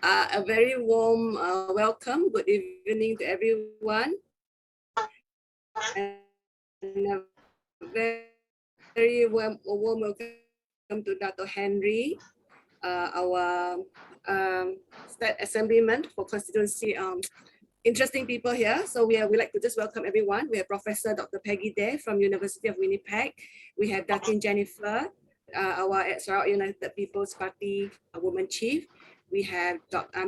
A very warm welcome. Good evening to everyone. And a very warm welcome to Dato Henry, our state assemblyman for constituency. Interesting people here. So we like to just welcome everyone. We have Professor Dr. Peggy Day from University of Winnipeg. We have Datin Jennifer, our Sarawak United People's Party woman chief. We have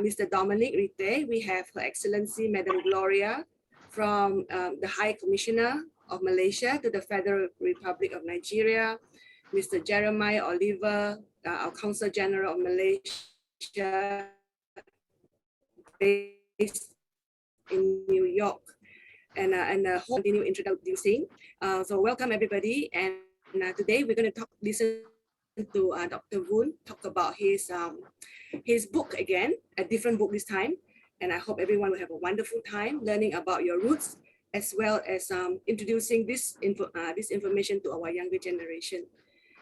Mr. Dominic Rite. We have Her Excellency Madam Gloria from the High Commissioner of Malaysia to the Federal Republic of Nigeria. Mr. Jeremiah Oliver, our Consul General of Malaysia, based in New York, and continue introducing. So welcome everybody, and today we're going to listen to Dr. Voon talk about his book again, a different book this time, and I hope everyone will have a wonderful time learning about your roots as well as introducing this information to our younger generation.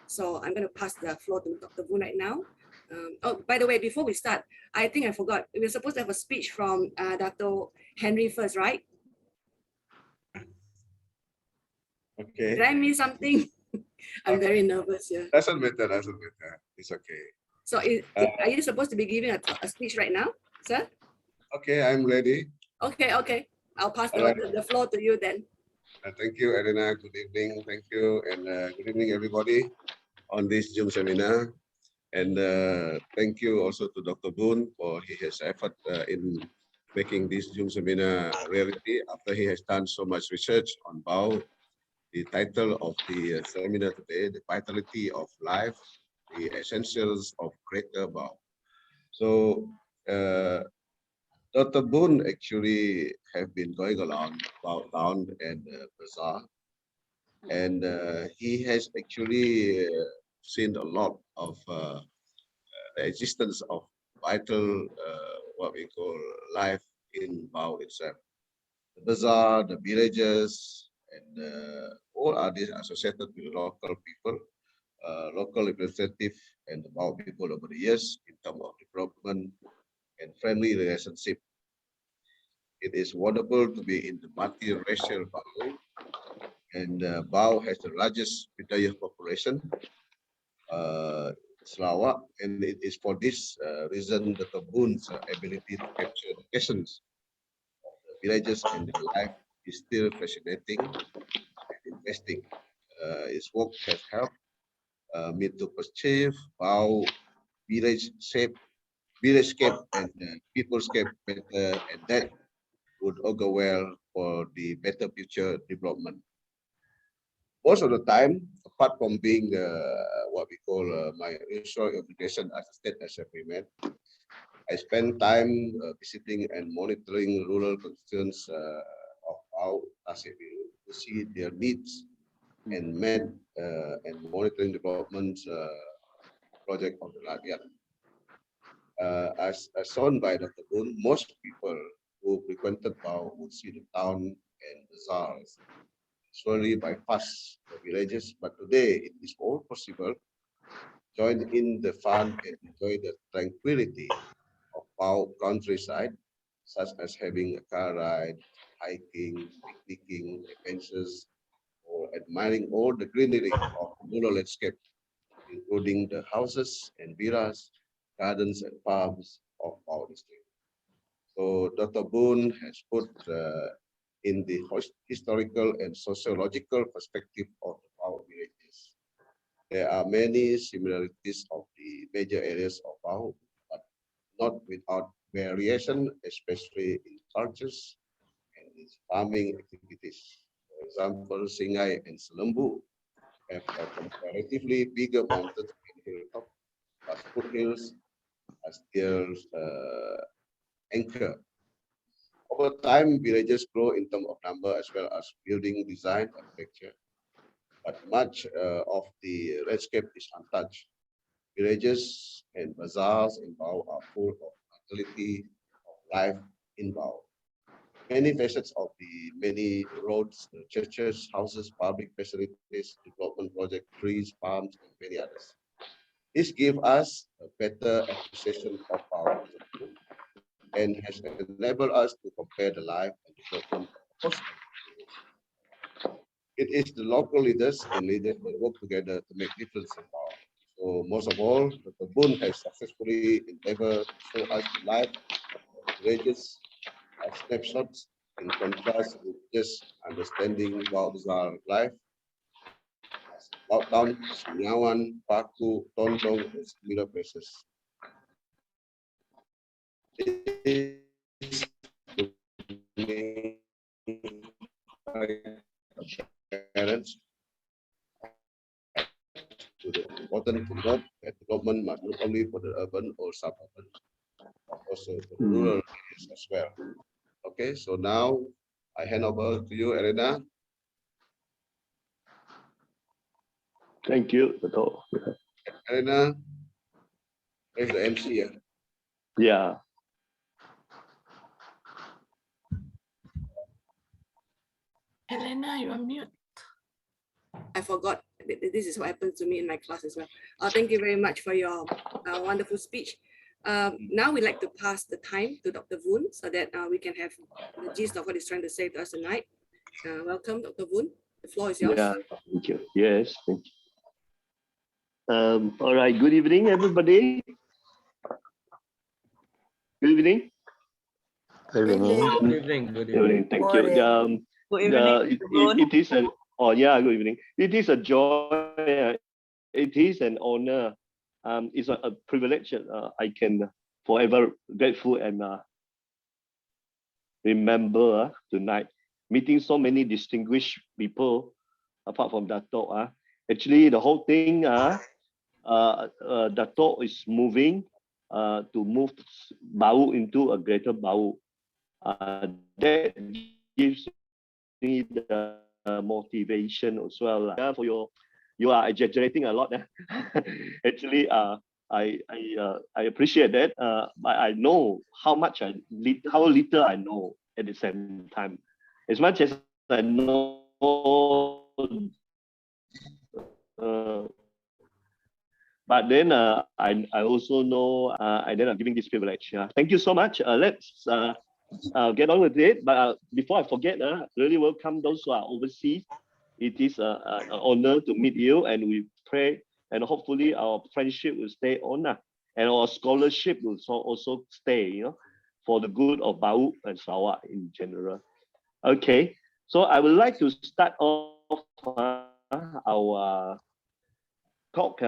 So I'm going to pass the floor to Dr. Voon right now. Oh, by the way, before we start, I think I forgot. We were supposed to have a speech from Dato Henry first, right? Okay. Did I miss something? I'm very nervous here. Doesn't matter. It's okay. So are you supposed to be giving a speech right now, sir? Okay, I'm ready. Okay. I'll pass the floor to you then. Thank you, Elena. Good evening. Thank you. And good evening, everybody, on this Zoom seminar. And thank you also to Dr. Voon for his effort in making this Zoom seminar reality after he has done so much research on BAU. The title of the seminar today, The Vitality of Life, the Essentials of Greater BAU. So Dr. Voon actually have been going around and bazaar, and he has actually seen a lot of the existence of vital, what we call life in BAU itself. The bazaar, the villages, and all are these associated with local people, local representative, and the BAU people over the years in terms of development and friendly relationship. It is wonderful to be in the multiracial BAU, and BAU has the largest Bidayuh population, Sarawak, and it is for this reason that the Voon's ability to capture the essence of the villages and their life is still fascinating and investing. His work has helped me to perceive how village-scape and people-scape better, and that would augur well for the better future development. Most of the time, apart from being what we call my usual obligation as a state assemblyman, I spend time visiting and monitoring rural constituents of our Tasik to see their needs and and monitoring development project of the Rakyat. As shown by Dr. Voon, most people who frequented BAU would see the town and bazaars slowly bypass the villages, but today it is all possible. Join in the fun and enjoy the tranquility of our countryside, such as having a car ride, hiking, picnicking, adventures, or admiring all the greenery of the rural landscape, including the houses and villas, gardens and farms of our district. So Dr. Voon has put in the historical and sociological perspective of our villages. There are many similarities of the major areas of our, but not without variation, especially in cultures and in farming activities. For example, Singai and Selembu have a comparatively bigger mountains and hilltop, but foothills as their anchor. Over time, villages grow in terms of number as well as building design architecture, but much of the landscape is untouched. Villages and bazaars in BAU are full of vitality of life in BAU. Many facets of the many roads, churches, houses, public facilities, development projects, trees, farms, and many others. This gives us a better appreciation of our and has enabled us to compare the life and development of host. It is the local leaders and leaders that work together to make difference in power. So most of all, Dr. Boon has successfully endeavored to show us the life of villages as snapshots in contrast with just understanding about our life as Lockdown, Senyawan, Paku, Tondong, and similar places. This parents to the important to note that development must not only for the urban or suburban, but also for the rural areas as well. Okay, so now I hand over to you, Elena. Thank you, Dato. Elena, is the MC here. Yeah. Elena, you are mute. I forgot. This is what happened to me in my class as well. Thank you very much for your wonderful speech. Now we'd like to pass the time to Dr. Voon so that we can have the gist of what he's trying to say to us tonight. Welcome, Dr. Voon. The floor is yours. Yeah, thank you. Yes, thank you. All right, good evening, everybody. Good evening. Good evening. Good evening. Good evening. Thank you. Good evening, It is an good evening. It is a joy. It is an honor. It's a privilege. I can forever grateful and remember tonight meeting so many distinguished people apart from Dato. Actually, the whole thing, Dato is moving to move Bau into a greater Bau. That gives me the motivation as well. For you are exaggerating a lot. Actually, I appreciate that. But I know how little I know at the same time. As much as I know, but then I also know, and then I'm giving this privilege. Thank you so much. Let's get on with it. But before I forget, really welcome those who are overseas. It is an honor to meet you, and we pray, and hopefully our friendship will stay on, and our scholarship will also stay, for the good of Bau and Sarawak in general. Okay, so I would like to start off our talk.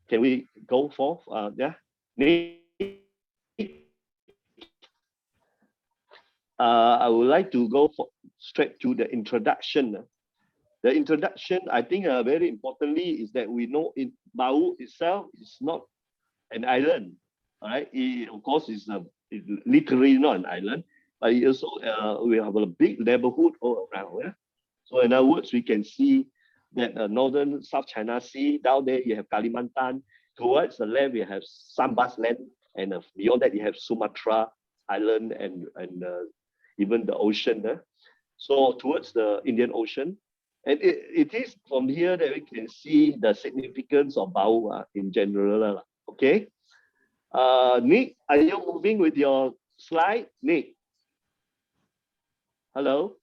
Can we go forth? Yeah. I would like to go straight to the introduction. The introduction, I think, very importantly, is that we know in Bau itself is not an island. All right, it, of course, is literally not an island, but it also we have a big neighborhood all around. Yeah? So in other words, we can see that northern South China Sea, down there you have Kalimantan. Towards the left, you have Sambas land, and beyond that, you have Sumatra Island and even the ocean. So towards the Indian Ocean. And it is from here that we can see the significance of Bau in general. Okay. Nick, are you moving with your slide? Nick. Hello.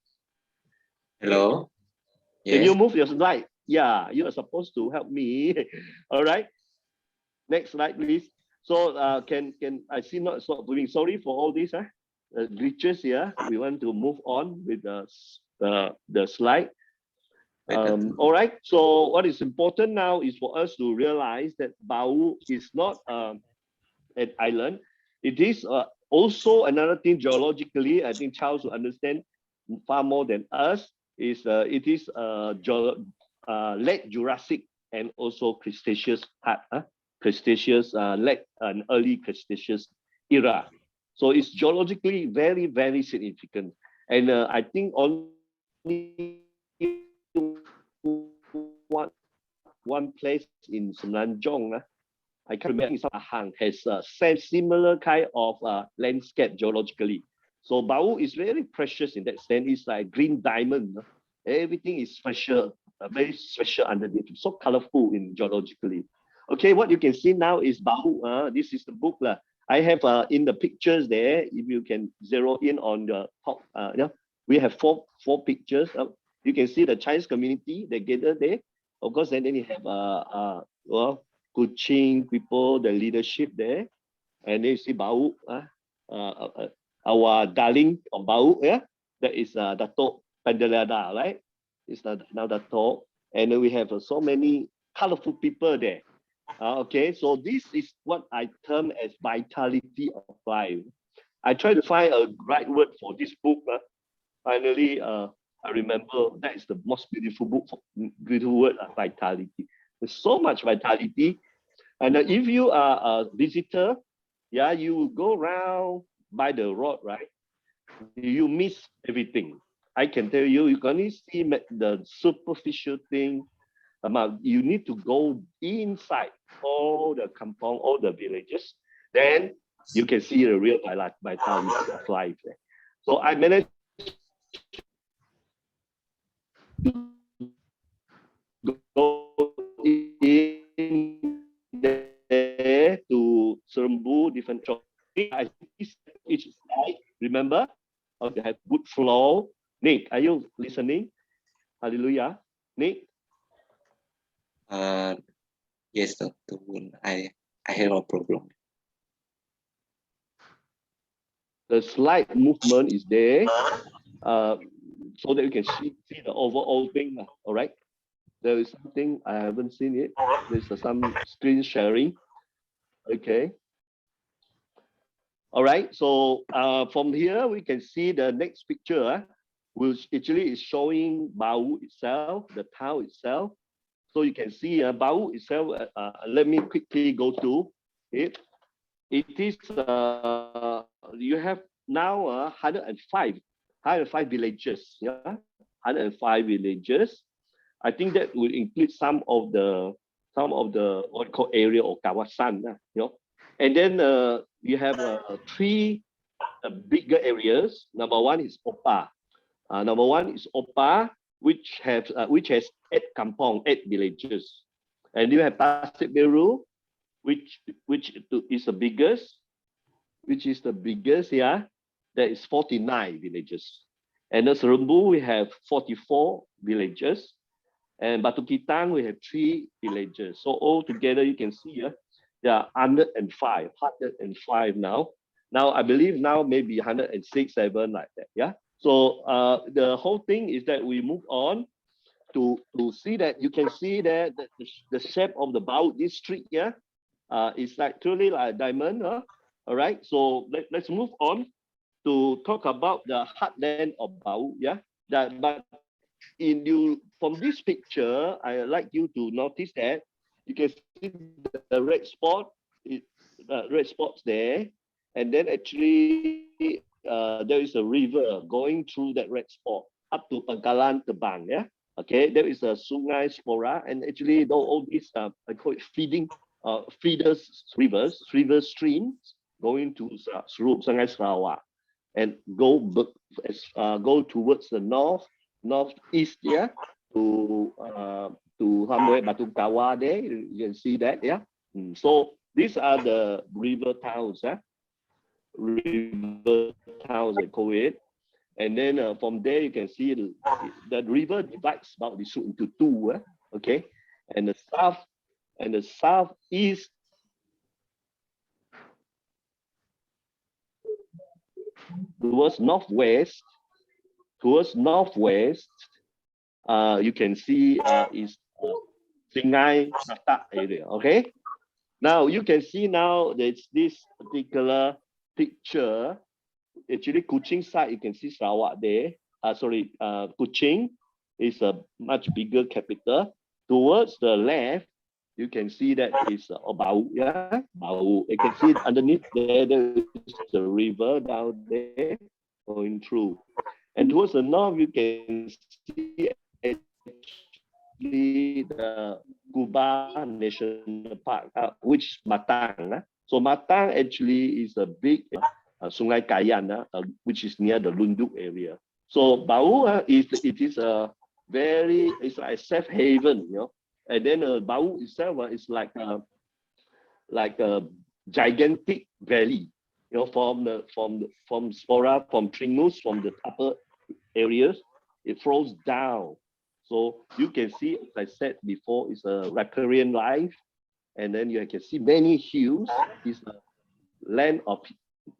Hello. Can Yes. you move your slide? Yeah, you are supposed to help me. All right. Next slide, please. So can I see not moving? Sorry for all these glitches here. We want to move on with the slide. All right. So what is important now is for us to realize that Bau is not an island. It is also another thing geologically. I think Charles will understand far more than us. It is late Jurassic and also Cretaceous part. Cretaceous, late and early Cretaceous era. So it's geologically very, very significant. And I think only one place in Semenanjung, I can't remember, Ahang has same similar kind of landscape geologically. So Bau is very precious in that sense. It's like green diamond. Everything is special, very special underneath. So colorful in geologically. Okay, what you can see now is Bau. This is the book. I have in the pictures there, if you can zero in on the top, we have four pictures. You can see the Chinese community, they gather there. Of course, and then you have well, Kuching people, the leadership there. And then you see Bau, our darling of Bau, yeah, that is Dato Pendelada, right? It's now Dato. And then we have so many colorful people there. Okay, so this is what I term as vitality of life. I try to find a right word for this book. Finally, I remember that is the most beautiful book, beautiful word, vitality. There's so much vitality. And if you are a visitor, yeah, you go around by the road, right? You miss everything. I can tell you, you can only see the superficial thing. You need to go inside all the kampong, all the villages. Then you can see the real vitality of life. So I managed to go in there to Serembu, different shops. I see each side, remember? Okay, have good flow. Nick, are you listening? Hallelujah. Nick? Yes, Dr. Voon. I have a problem. The slide movement is there, so that you can see the overall thing. All right. There is something I haven't seen it. There's some screen sharing. Okay. All right. So from here we can see the next picture, which actually is showing Bau itself, the town itself. So you can see Bau itself. Let me quickly go to it. It is you have now 105 villages. Yeah, 105 villages. I think that will include some of the what called area or kawasan. And then you have three bigger areas. Number one is Opa. Which has 8 kampong, 8 villages. And you have Pasir Biru, which is the biggest, yeah. There is 49 villages. And in Serembu, we have 44 villages. And Batu Kitang, we have 3 villages. So all together, you can see there are 105 now. Now, I believe now maybe 106, 7 like that, yeah. So the whole thing is that we move on to see that you can see that the shape of the Bau district, yeah, it's like truly like a diamond. All right, so let's move on to talk about the heartland of Bau, yeah. But from this picture, I like you to notice that you can see the red spots there, and then actually there is a river going through that red spot up to Pangkalan Tebang, yeah. Okay, there is a Sungai Spora, and actually all these I call it feeders river streams going to Sungai Sarawak and go towards the northeast, yeah, to somewhere Batu Kawa there. You can see that, yeah. So these are the river towns, yeah. River towns, they call it. And then from there you can see the river divides Bau district into 2, okay. And the southeast towards northwest, you can see is Singai Batak area. Okay. Now you can see now there's this particular picture. Actually, Kuching side, you can see Sarawak there. Kuching is a much bigger capital. Towards the left, you can see that is Bau, yeah, Bau. You can see underneath there is the river down there going through. And towards the north, you can see actually the Kuba National Park, which is Matang. So Matang actually is a big Sungai Kayan, which is near the Lunduk area. So Bau it's like a safe haven, And then Bau itself is like a gigantic valley, from spora, from trinus, from the upper areas, it flows down. So you can see, as I said before, it's a riparian life, and then you can see many hills. It's a land of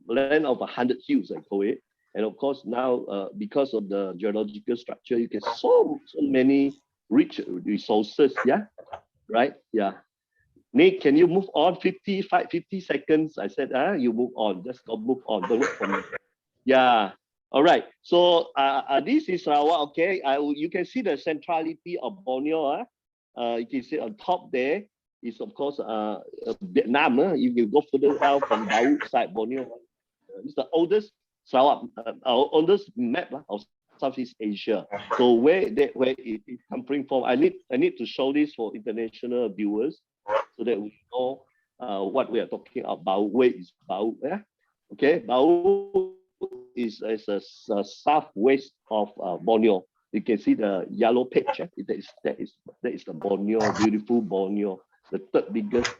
100 hills, I call it. And of course now, because of the geological structure, you get so many rich resources. Yeah, right. Yeah. Nick, can you move on? 50 seconds. I said, you move on. Just go move on. Don't look for me. Yeah. All right. So this is Sarawak. Okay. You can see the centrality of Borneo. You can see on top there is of course Vietnam. If you go further down from Bau side, Borneo, it's the oldest Sarawak, our oldest map of Southeast Asia. So where it is coming from, I need to show this for international viewers so that we know what we are talking about. Where is Bau? Yeah. Okay. Bau is a southwest of Borneo. You can see the yellow patch. That is the Borneo, beautiful Borneo, the third biggest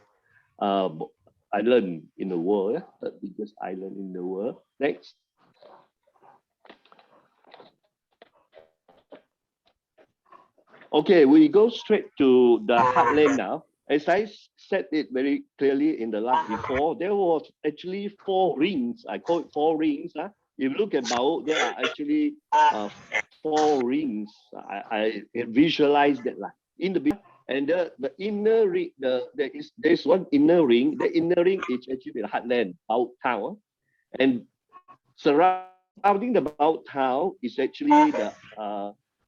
island in the world. Third biggest island in the world. Next. Okay, we go straight to the heartland now. As I said it very clearly in the last before, there was actually 4 rings. I call it 4 rings. If you look at Bao, there are actually 4 rings. I visualize that in the and the inner ring. There's one inner ring. The inner ring is actually the heartland, Bao town, and surrounding the Bao town is actually the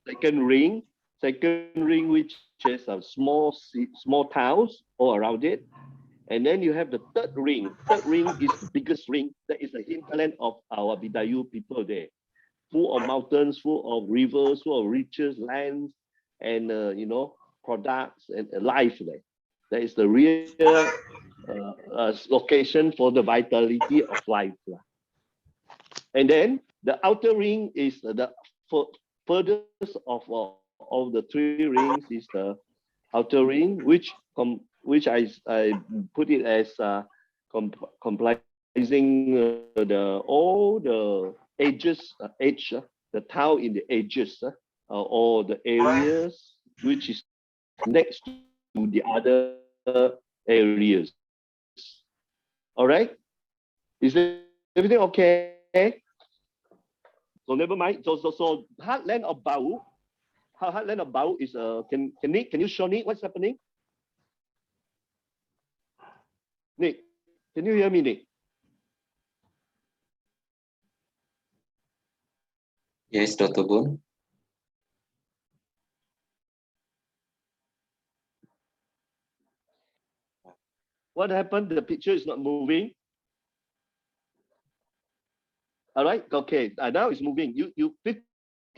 second ring. Which is small towns all around it. And then you have the third ring. Third ring is the biggest ring. That is the hinterland of our Bidayu people there. Full of mountains, full of rivers, full of riches, lands, and products and life there. That is the real location for the vitality of life. And then the outer ring is the furthest of the 3 rings is the outer ring, which I put it as comprising all the edges, the town in the edges, or the areas which is next to the other areas. All right, is everything okay? So never mind. So heartland of Bau. Heartland of Bau is can you show Nick what's happening? Nick, can you hear me, Nick? Yes, Dr. Voon. What happened? The picture is not moving. All right. Okay. Now it's moving. You 50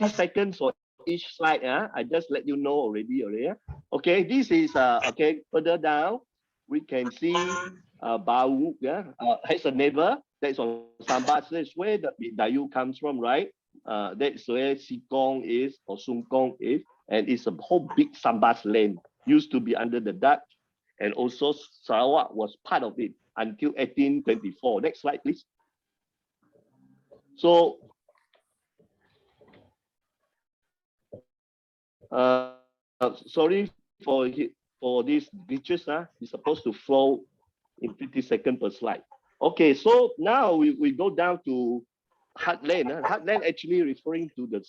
seconds for each slide. I just let you know already. Okay. This is okay. Further down, we can see Bau. Has a neighbor. That's on Sambas. That's where the Dayu comes from, right? That's where Sikong is or Sungkong is, and it's a whole big Sambas land. Used to be under the Dutch, and also Sarawak was part of it until 1824. Next slide, please. So, sorry for these glitches. It's supposed to flow in 50 seconds per slide. Okay, so now we go down to heartland. Heartland actually referring to the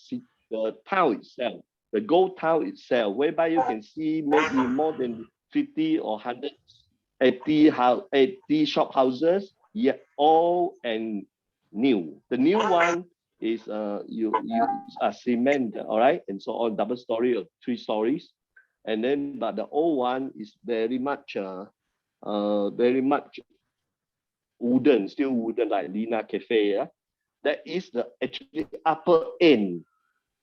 town itself, the gold town itself, whereby you can see maybe more than 50 or 180 shop houses, yet all and new. The new one is you cement, all right, and so on, double story or 3 stories, and then but the old one is very much wooden, still wooden, like Lina Cafe. That is the actually upper end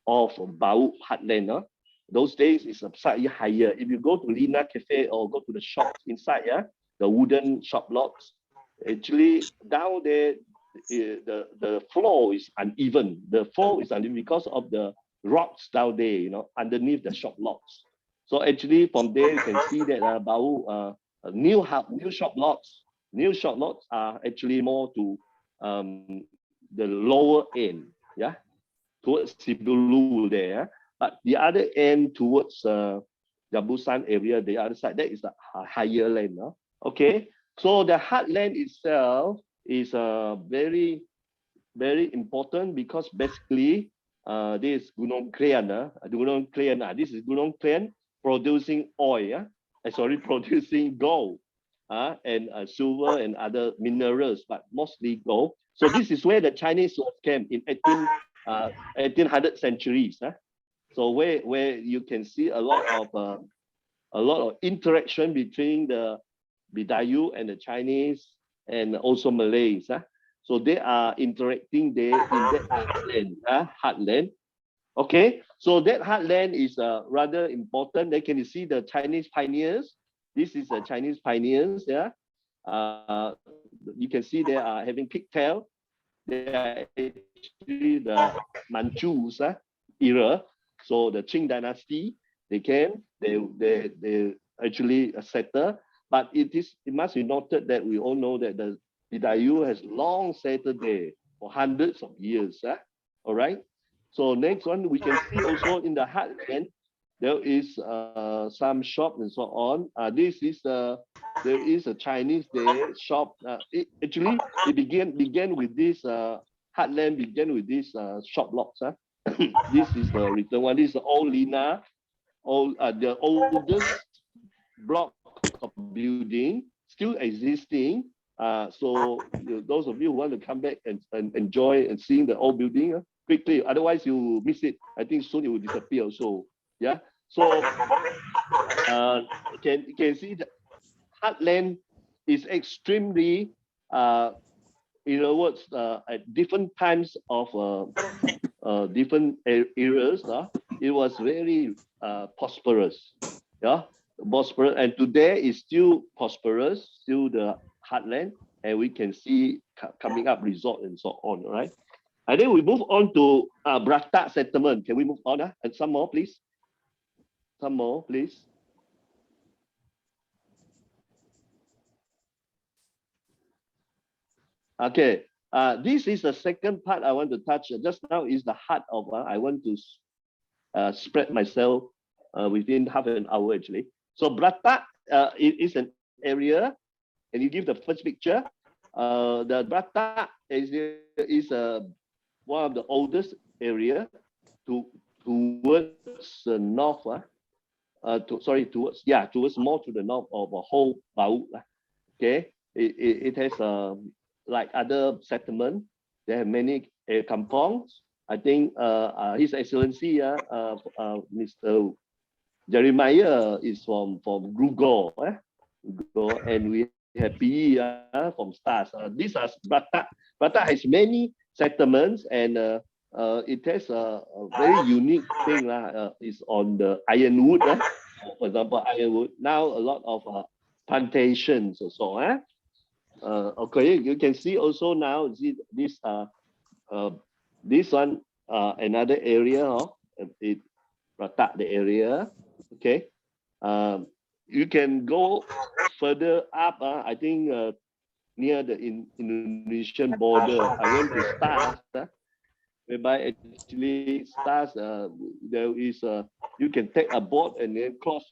of Bau Heartland. Those days is slightly higher. If you go to Lina Cafe or go to the shops inside, the wooden shop lots, actually down there, the floor is uneven. The floor is uneven because of the rocks down there, underneath the shop lots. So actually from there you can see that Bau new shop lots, New short lots are actually more to the lower end, yeah, towards Sibulu there. But the other end towards Jabusan area, the other side, that is the higher land. Okay, so the heartland itself is very, very important because basically this Gunung Krian, this is Gunung Krian producing oil, producing gold and silver and other minerals, but mostly gold. So this is where the Chinese came in 1800 centuries. So where you can see a lot of interaction between the Bidayu and the Chinese and also Malays. So they are interacting there in that heartland. Okay, so that heartland is rather important. Then can you see the Chinese pioneers? This is the Chinese pioneers. Yeah, you can see they are having pigtail. They are actually the Manchus era. So the Qing dynasty, they came. They actually settled. But it must be noted that we all know that the Bidayu has long settled there for hundreds of years. All right. So next one, we can see also in the heartland, there is some shop and so on. There is a Chinese there shop. It began with this heartland began with this shop lots. This is the written one. This is the old Lina, the oldest block of building still existing. So those of you who want to come back and enjoy and seeing the old building quickly, otherwise you miss it. I think soon it will disappear also. Yeah. So you can see the heartland is extremely, in other words, at different times of different areas. It was very prosperous. Yeah. Prosperous, and today is still prosperous, still the heartland, and we can see coming up resort and so on, right? And then we move on to Brata settlement. Can we move on? And some more, please. Some more, please. Okay, this is the second part I want to touch. Just now is the heart of, I want to spread myself within half an hour actually. So Brata it is an area, and you give the first picture. The Brata is one of the oldest area towards the north. Towards more to the north of the whole Bau. Okay, it has like other settlement. They have many kampongs. I think His Excellency Mr. Jeremiah is from Grugor, and we have PE from Stars. These are Brata. Brata has many settlements, and it has a very unique thing. Is on the ironwood. For example, ironwood. Now a lot of plantations or so. Okay, you can see also now this one another area. It Brata the area. Okay, you can go further up. I think near the Indonesian border. I went to Stars, whereby actually Stars there is you can take a boat and then cross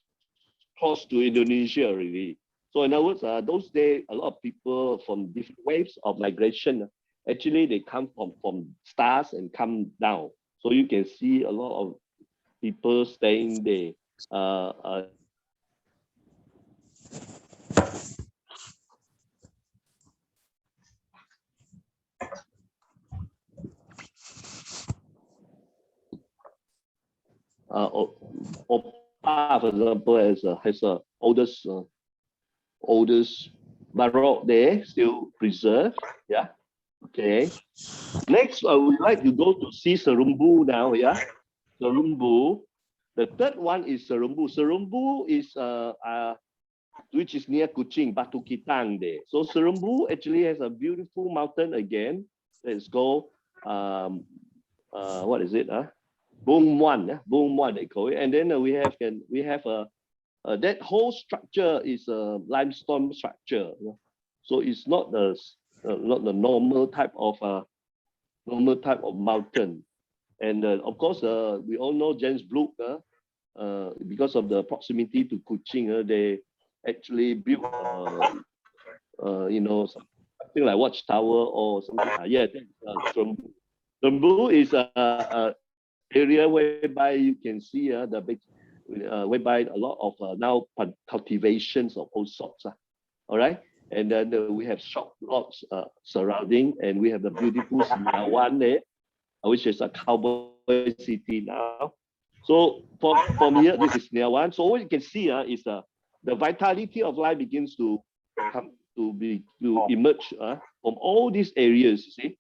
to Indonesia already. So in other words, those days a lot of people from different waves of migration. Actually, they come from Stars and come down. So you can see a lot of people staying there. Opa, for example, has a oldest baroque there, still preserved. Yeah. Okay. Next, I would like to go to see Serumbu now. Yeah. Serumbu. The third one is Serumbu. Serumbu is which is near Kuching, Batu Kitang there. So Serumbu actually has a beautiful mountain again. Let's go. What is it? Boom one, they call it. And then we have that whole structure is a limestone structure. So it's not the normal type of mountain. And of course, we all know James Blue, because of the proximity to Kuching, they actually built, something like watchtower or something. Yeah, that's Trumbu is a area whereby you can see the big, whereby a lot of now cultivations of all sorts. All right, and then we have shop lots surrounding, and we have the beautiful Sinawan there, which is a cowboy city now. So from here, this is Sinawan. So what you can see is the vitality of life begins to come to emerge from all these areas. You see.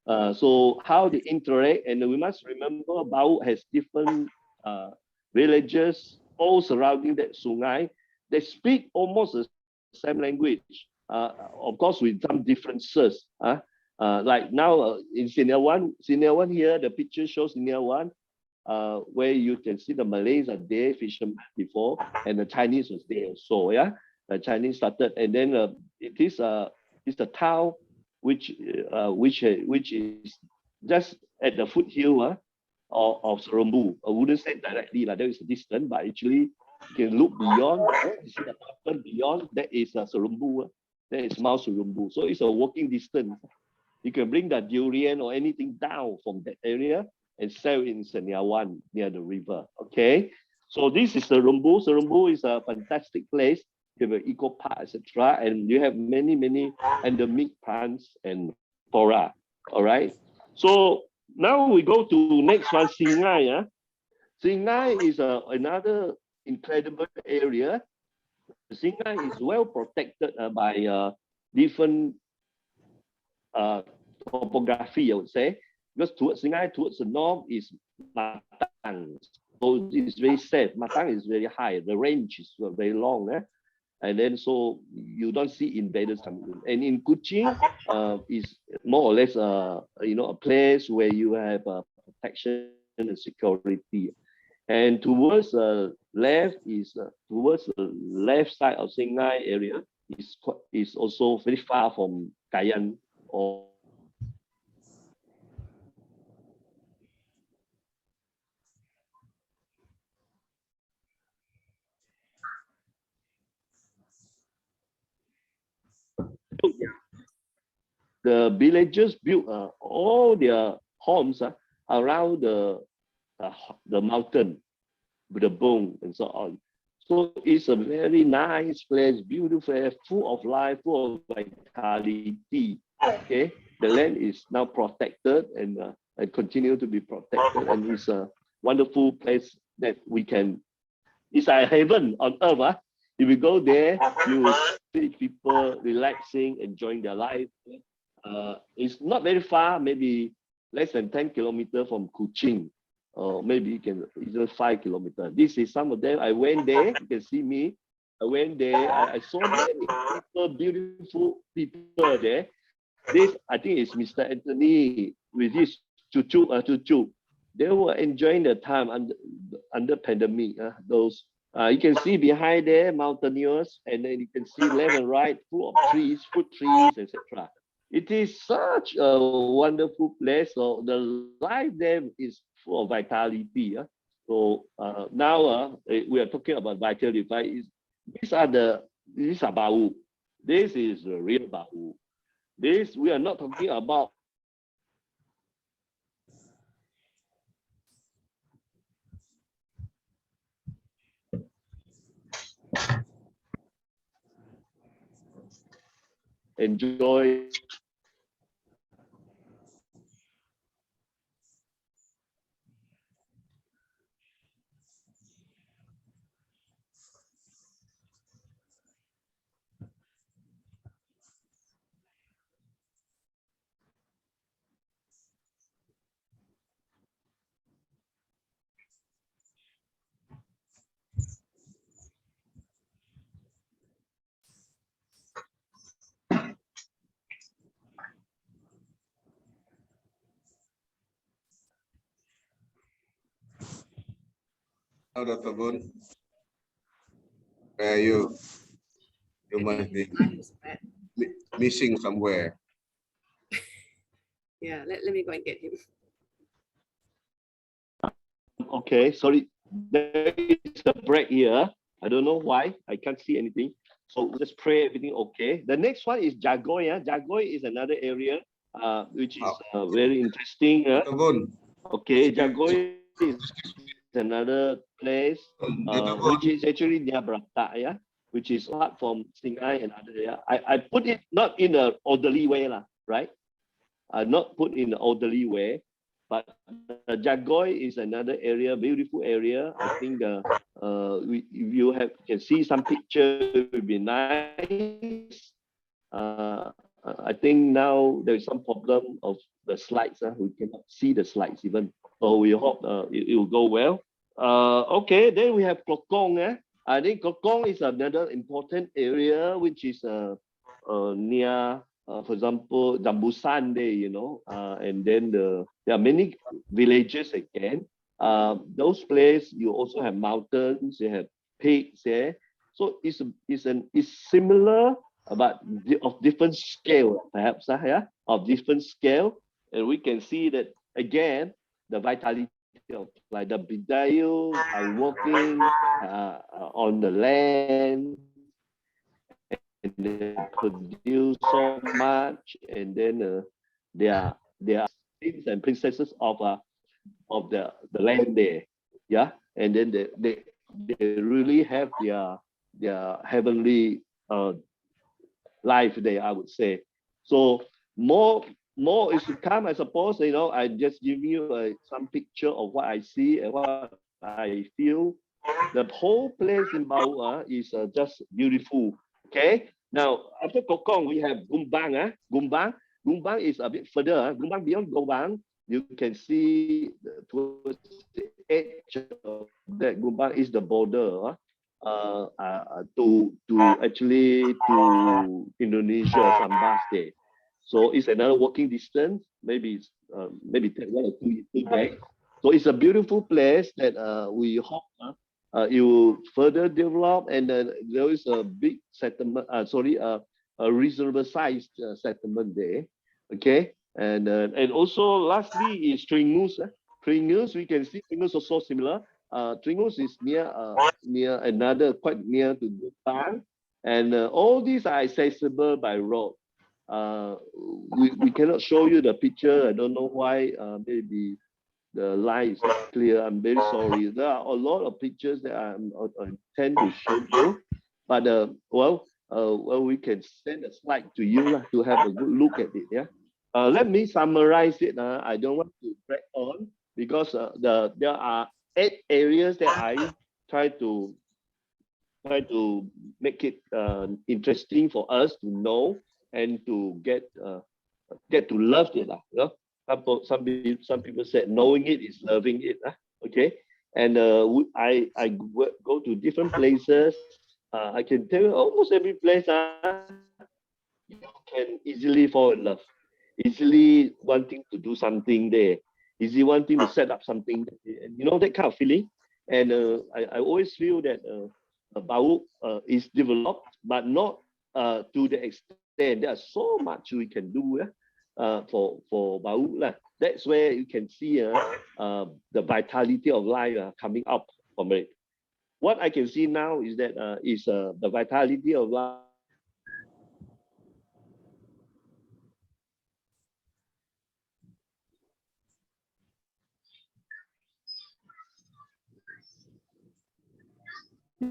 So how they interact, and we must remember Bau has different villages all surrounding that sungai. They speak almost the same language, of course with some differences. Like now in Sinawan here, the picture shows Sinawan, where you can see the Malays are there, fishermen before, and the Chinese was there also. Yeah, the Chinese started, and then it's a town which is just at the foothill of Serembu. I wouldn't say directly like there is a distance, but actually you can look beyond. You see the mountain beyond, that is Serembu. That is Mount Serembu. So it's a walking distance. You can bring the durian or anything down from that area and sell in Senyawan near the river. Okay. So this is Serembu. Serembu is a fantastic place. You have an eco park, etc., and you have many endemic plants and flora. All right. So now we go to next one, Singai. Singai is another incredible area. Singai is well protected by different topography, I would say, because towards Singai, towards the north is Matang. So it's very safe. Matang is very high. The range is very long. And then so you don't see invaders coming in. And in Kuching is more or less a place where you have protection and security. And towards the left is towards the left side of Singai area is also very far from Kayan or the villagers built all their homes around the mountain with the bone and so on. So it's a very nice place, beautiful, full of life, full of vitality. Okay, the land is now protected and continue to be protected, and it's a wonderful place that we can. It's a heaven on earth. If you go there, you will see people relaxing, enjoying their life. It's not very far, maybe less than 10 kilometers from Kuching, or maybe you can even 5 kilometers. This is some of them. I went there, you can see me. I went there, I saw many people, beautiful people there. This, I think, is Mr. Anthony with his chuchu. They were enjoying the time under pandemic. Those you can see behind there, mountaineers, and then you can see left and right, full of trees, fruit trees, etc. It is such a wonderful place. So the life there is full of vitality. So now we are talking about vitality. These are Bau. This is the real Bau. This, we are not talking about enjoy Now, Dr. Voon, where are you? You must be missing somewhere. Yeah, let me go and get him. Okay, sorry. There is a break here. I don't know why. I can't see anything. So just pray everything okay. The next one is Jaguar. Yeah? Jaguar is another area which is very interesting. Dr. Voon, Okay, Jaguar is another place which is actually near Brata, yeah, which is apart from Singai and other. Yeah, I put it not in an orderly way, lah, right? Not put in an orderly way, but Jaguar is another area, beautiful area. I think if you can see some picture, it would be nice. I think now there is some problem of the slides. We cannot see the slides even. So we hope it will go well. Okay, then we have Klokong. I think Klokong is another important area which is near, for example, Jambusan there, you know, and then there are many villages again. Those places you also have mountains, you have peaks there. So it's similar but of different scale, perhaps, yeah, of different scale, and we can see that again the vitality of like the Bidayu are working on the land and they produce so much, and then they are princes and princesses of the land there, yeah, and then they really have their heavenly life there, I would say. So more is to come, I suppose. You know, I just give you some picture of what I see and what I feel. The whole place in Bau is just beautiful. Okay. Now after Kokong, we have Gumbang. Gumbang is a bit further. Gumbang, beyond Gumbang, you can see towards the edge of that Gumbang is the border to actually to Indonesia, Sambas there. So it's another walking distance. Maybe it's maybe take 1 or 2 days. So it's a beautiful place that we hope it will further develop, and then there is a big settlement. A reasonable sized settlement there. Okay, and also lastly is Tringus. Tringus, we can see Tringus also similar. Tringus is near another, quite near to Bhutan, and all these are accessible by road. We cannot show you the picture. I don't know why. Maybe the line is not clear. I'm very sorry. There are a lot of pictures that I intend to show you, but well, we can send a slide to you to have a good look at it. Yeah. Let me summarize it. I don't want to drag on because there are 8 areas that I try to make it interesting for us to know and to get to love it. You know? Some people said knowing it is loving it. Okay, and I go to different places. I can tell you almost every place you can easily fall in love, easily wanting to do something there, easily wanting to set up something, you know, that kind of feeling. And I always feel that Bau is developed, but not to the extent. There's so much we can do for Bau. That's where you can see the vitality of life coming up from it. What I can see now is that the vitality of life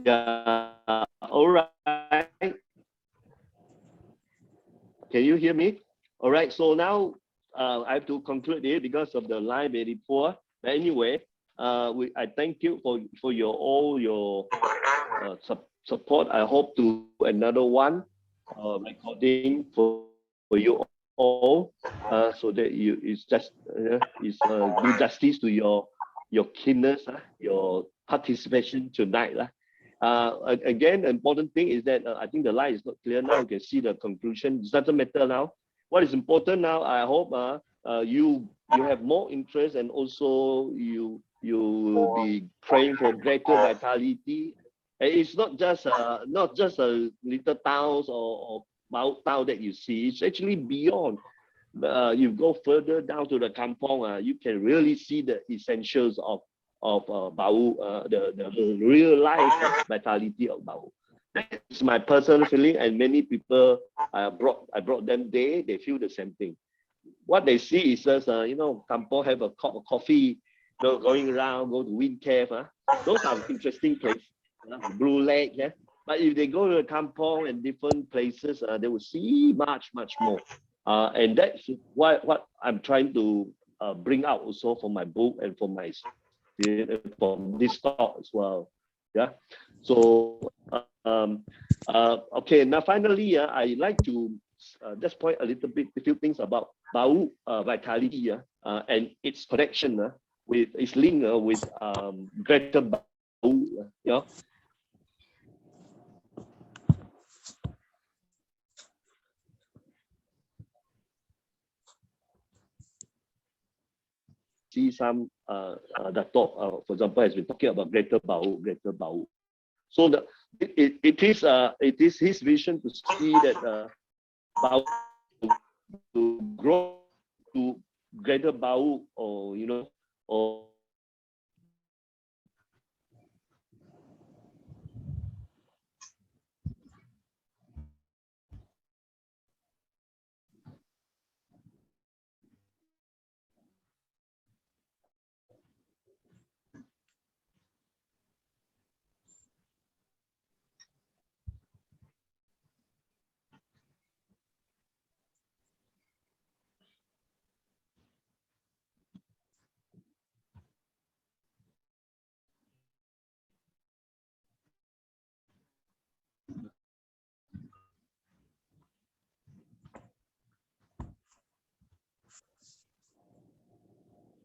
Yeah, all right. Can you hear me? All right. So now I have to conclude it because of the line very poor. But anyway, I thank you for all your support. I hope to another one recording for you all, so that it's just do justice to your keenness, your participation tonight. Again, the important thing is that I think the line is not clear now. You can see the conclusion. It doesn't matter now. What is important now, I hope you have more interest, and also you will be praying for greater vitality. And it's not just a little towns or Bau town that you see. It's actually beyond. You go further down to the kampong, you can really see the essentials of Bau, the real life vitality of Bau. That's my personal feeling, and many people I brought them there. They feel the same thing. What they see is just kampong have a cup of coffee, going around, go to wind cave. Those are interesting places. Blue Lake, yeah. But if they go to the kampong and different places, they will see much more. And that's what I'm trying to bring out also from my book and from this talk as well. Yeah. So okay. Now finally, I like to just point a few things about Bau vitality, and its connection with its link with greater Bau. Yeah. See some Dato, for example, has been talking about greater Bau. So it is his vision to see that Bau to grow to greater Bau, or or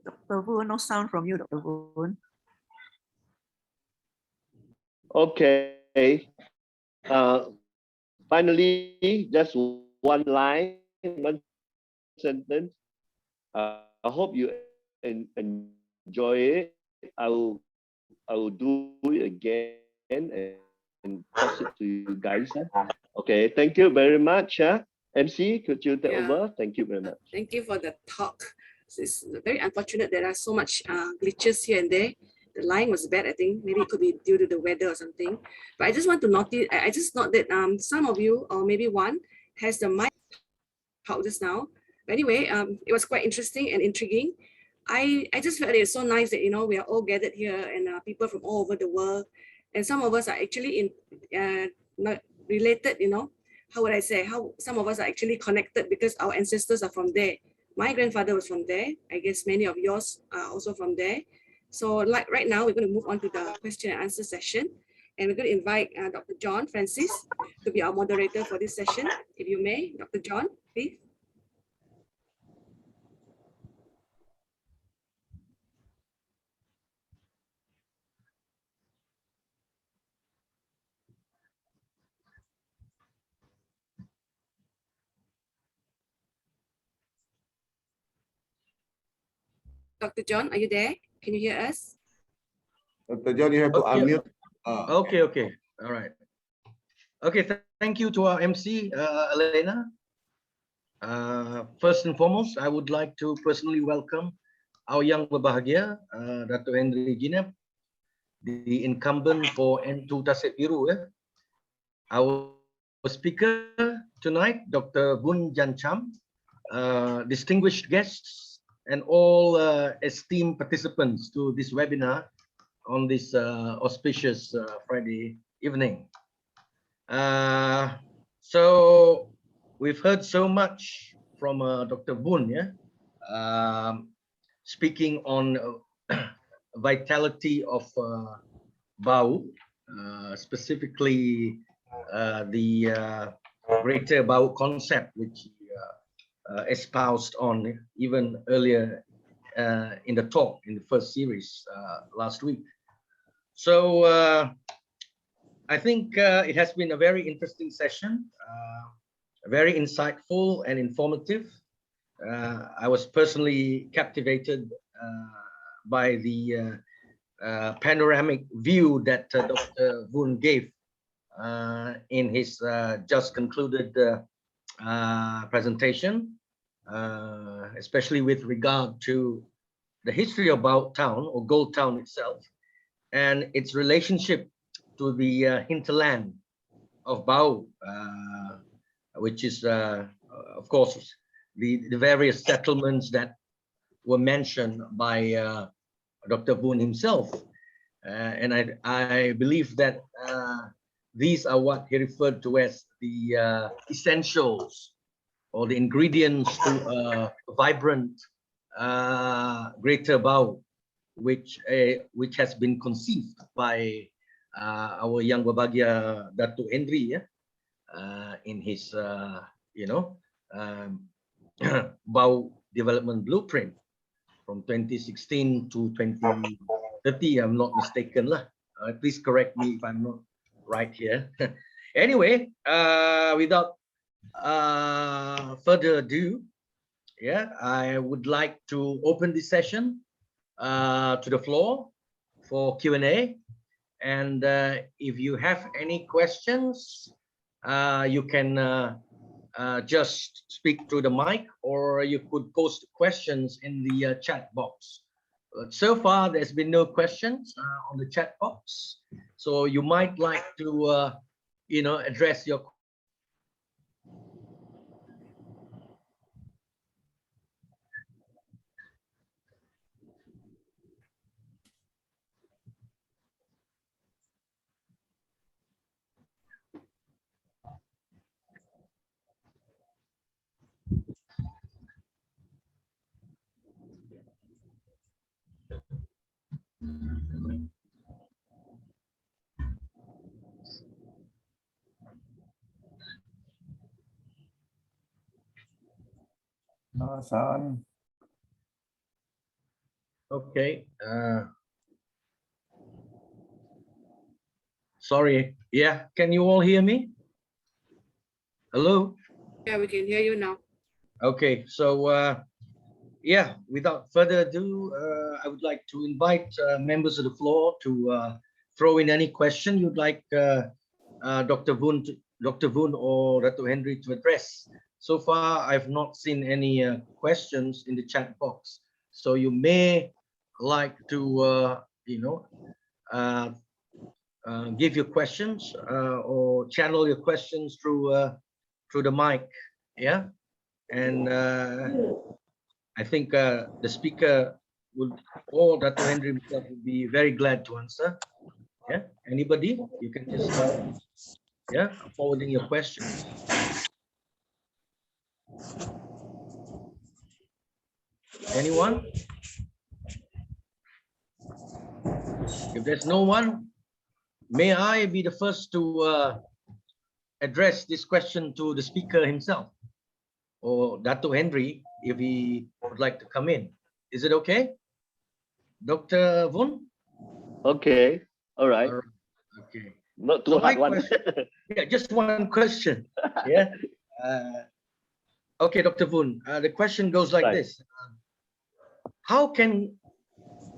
Dr. Voon, no sound from you, Dr. Voon. okay. Finally, just one line, one sentence. I hope you enjoy it. I will do it again and toss it to you guys. Okay, thank you very much. MC, could you take over? Thank you very much. Thank you for the talk. It's very unfortunate there are so much glitches here and there. The line was bad, I think. Maybe it could be due to the weather or something. But I just want to notice, I just note that some of you, or maybe one, has the mic out just now. But anyway, it was quite interesting and intriguing. I just felt it's so nice that, we are all gathered here, and people from all over the world. And some of us are actually not related, how would I say, how some of us are actually connected because our ancestors are from there. My grandfather was from there. I guess many of yours are also from there. So like right now, we're going to move on to the question and answer session. And we're going to invite Dr. John Francis to be our moderator for this session. If you may, Dr. John, please. Dr. John, are you there? Can you hear us? Dr. John, you have to unmute. Okay. All right. Okay, thank you to our MC, Elena. First and foremost, I would like to personally welcome our young berbahagia, Dato Henry Jinep, the incumbent for N2 Tasik Biru. Our speaker tonight, Dr. Voon Cham, distinguished guests, and all esteemed participants to this webinar on this auspicious Friday evening. So we've heard so much from Dr. Voon, speaking on vitality of Bau, specifically the greater Bau concept, which he espoused on even earlier in the talk in the first series last week. So I think it has been a very interesting session, very insightful and informative. I was personally captivated by the panoramic view that Dr. Voon gave in his just concluded presentation, especially with regard to the history of Bau town or Gold Town itself and its relationship to the hinterland of Bau, which is, of course, the various settlements that were mentioned by Dr. Voon himself. And I believe that these are what he referred to as the essentials or the ingredients to a vibrant Greater Bau, which has been conceived by our young Babagia Dato Henry, in his Bau development blueprint from 2016 to 2030. I'm not mistaken lah. Please correct me if I'm not right here. Anyway, without further ado, I would like to open this session to the floor for Q&A. And if you have any questions, you can just speak through the mic, or you could post questions in the chat box. But so far, there's been no questions on the chat box. So you might like to, address your No sound. Okay. Sorry. Yeah. Can you all hear me? Hello? Yeah, we can hear you now. Okay. So, without further ado, I would like to invite members of the floor to throw in any question you'd like Dr. Voon or Dato Henry to address. So far, I've not seen any questions in the chat box. So you may like to, give your questions or channel your questions through the mic. Yeah, and I think the speaker would, or Dato Henry himself, would be very glad to answer. Yeah, anybody? You can just forwarding your questions. Anyone? If there's no one, may I be the first to address this question to the speaker himself, or Dato Henry, if he would like to come in. Is it okay? Dr. Voon? Okay, all right. Okay. Not too So hard my one. Yeah, just one question. Yeah. Okay, Dr. Voon. The question goes like Right. this: how can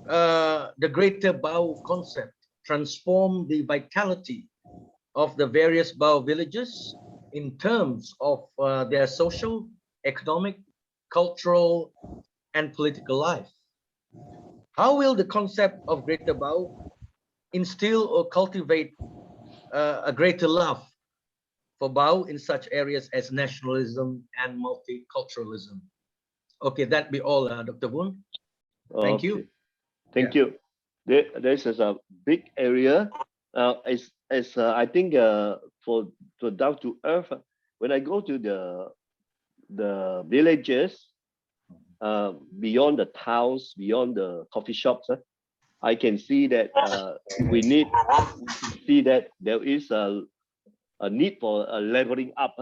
the Greater Bau concept transform the vitality of the various Bau villages in terms of their social, economic, cultural, and political life? How will the concept of Greater Bau instill or cultivate a greater love for Bau in such areas as nationalism and multiculturalism? Okay, that be all, Dr. Voon. Thank you. Thank you. This is a big area. As I think for down to earth, when I go to the villages, beyond the towns, beyond the coffee shops, I can see that we see that there is a need for a leveling up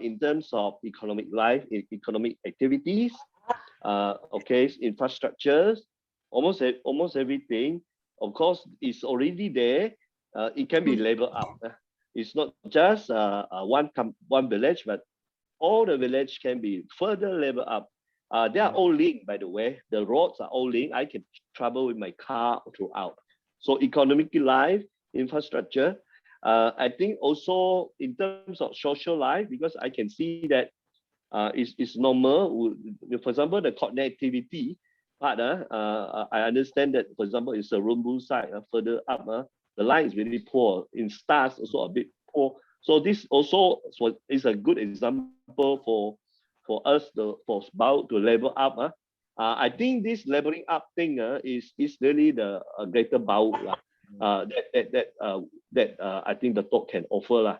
in terms of economic life, economic activities, infrastructures, almost everything. Of course, it's already there. It can be leveled up. It's not just one village, but all the village can be further leveled up. They are all linked, by the way. The roads are all linked. I can travel with my car throughout. So economic life, infrastructure. I think also in terms of social life, because I can see that it's normal. For example, the connectivity part, I understand that, for example, in Serumbu side, further up, the line is really poor. In Stars, also a bit poor. So this also is a good example for us, for Bau to level up. I think this leveling up thing is really the greater Bau that I think the talk can offer,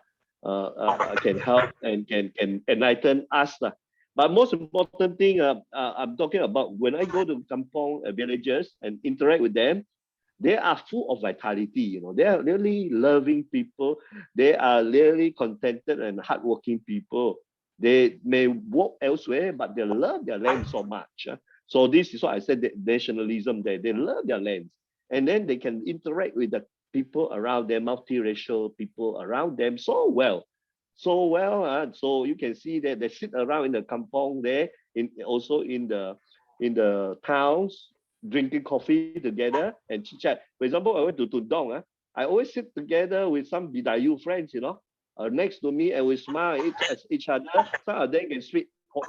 can help and can enlighten us. But most important thing, I'm talking about when I go to kampong villages and interact with them, they are full of vitality. They are really loving people. They are really contented and hardworking people. They may walk elsewhere, but they love their land so much. So this is what I said, that nationalism there. They love their lands. And then they can interact with the people around them, multiracial people around them so well. So well. So you can see that they sit around in the kampong there, also in the towns, drinking coffee together and chit chat. For example, I went to Tudong. I always sit together with some Bidayu friends, next to me, and we smile at each other. Some of them can speak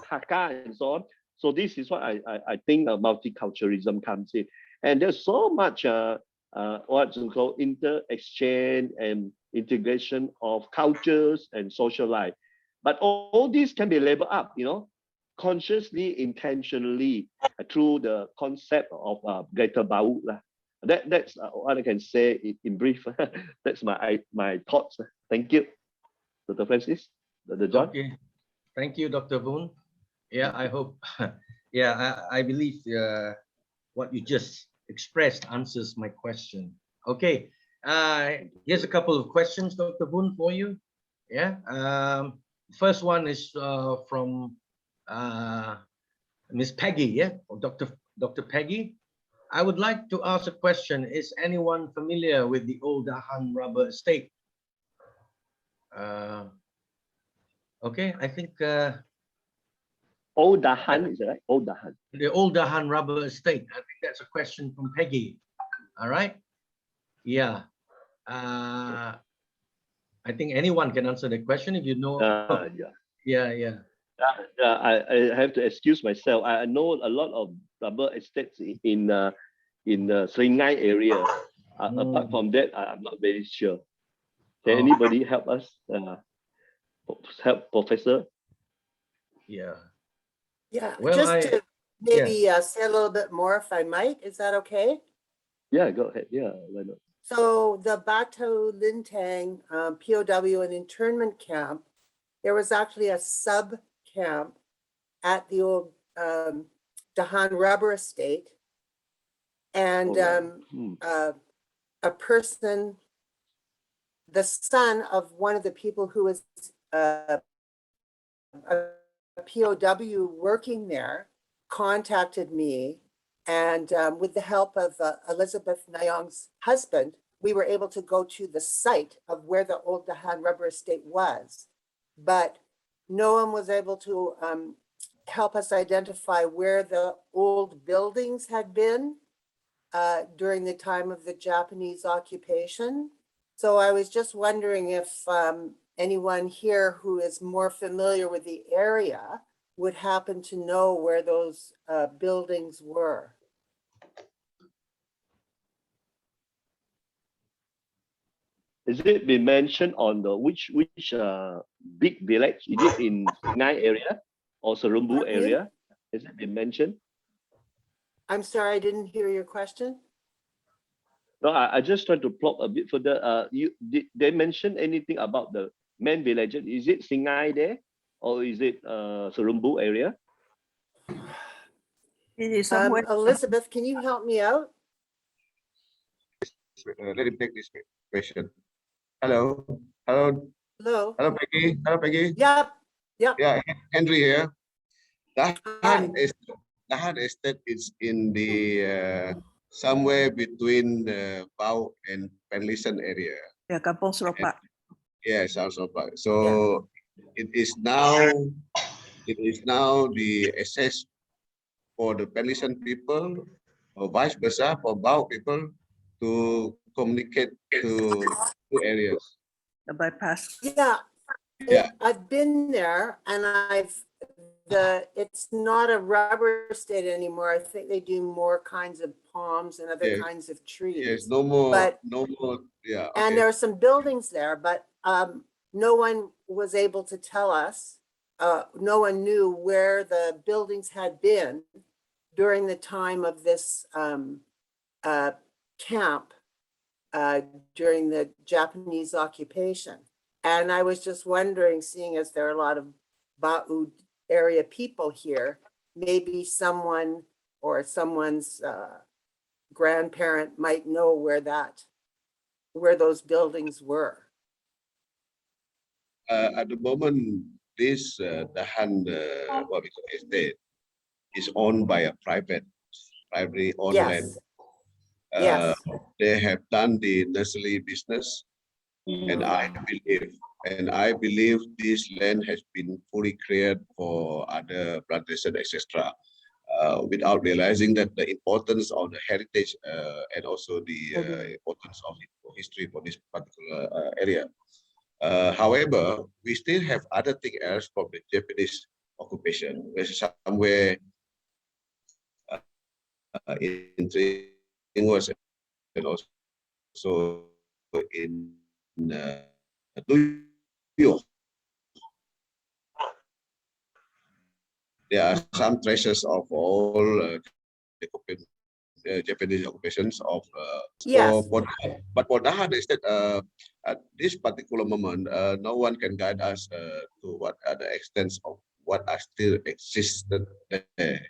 Hakka and so on. So this is what I think multiculturalism comes in. And there's so much what's called inter-exchange and integration of cultures and social life. But all this can be labeled up, consciously, intentionally, through the concept of greater Bau. That's what I can say in brief. That's my thoughts. Thank you, Dr. Francis, Dr. John. Okay, thank you, Dr. Voon. Yeah, I hope. Yeah, I believe what you just expressed answers my question. Okay, here's a couple of questions, Dr. Voon, for you. Yeah. First one is from Miss Peggy. Yeah, or Dr. Peggy. I would like to ask a question. Is anyone familiar with the old Dahan rubber estate? Okay, I think Old Dahan, is that right? Old Dahan. the old Dahan rubber estate. I think that's a question from Peggy. All right. Yeah. I think anyone can answer the question if you know. Yeah. I have to excuse myself. I know a lot of rubber estates in Seringai area. Apart from that, I'm not very sure. Can anybody help us? Help, Professor? Yeah. Yeah, Well, just to maybe say a little bit more, if I might, is that okay? Yeah, go ahead. Yeah, why not? So the Bato Lintang POW and internment camp, there was actually a sub camp at the old Dahan rubber estate. And a person, the son of one of the people who was a POW working there, contacted me, and with the help of Elizabeth Nyong's husband, we were able to go to the site of where the old Dahan rubber estate was. But no one was able to help us identify where the old buildings had been during the time of the Japanese occupation. So I was just wondering if anyone here who is more familiar with the area would happen to know where those buildings were. Is it been mentioned on the which big village? Is it in Sinai area or Serumbu area? Has it been mentioned? I'm sorry, I didn't hear your question. No, I just tried to plot a bit further. Did they mention anything about the main village? Is it Singai there, or is it Serumbu area? It is somewhere. Elizabeth, can you help me out? Let him take this question. Hello. Hello, Peggy. Hello, Peggy. Yep. Yeah, Henry here. Dahan estate is in the somewhere between the Bau and Penlisan area. Yeah, Kampung Seropak. Yes, also. So it is now the access for the Penlisan people, or vice versa for Bau people, to communicate to two areas. the bypass. Yeah, Yeah. I've been there and it's not a rubber state anymore. I think they do more kinds of palms and other Yes. kinds of Yes, trees. no more, But- yeah, And okay. there are some buildings there, but no one was able to tell us. No one knew where the buildings had been during the time of this camp during the Japanese occupation. And I was just wondering, seeing as there are a lot of Ba'u area people here, maybe someone or someone's grandparent might know where those buildings were. At the moment, this Dahan, what we call estate, is owned by a privately owned land. Yes, yes. They have done the nursery business, and I believe this land has been fully cleared for other plantation, etc. Without realizing that the importance of the heritage and also the importance of history for this particular area. However, we still have other thing else from the Japanese occupation, which is somewhere in Tringus and also in New York. There are some traces of all Japanese occupations of Yes. but for Dahan is that at this particular moment no one can guide us to what are the extents of what are still existed there.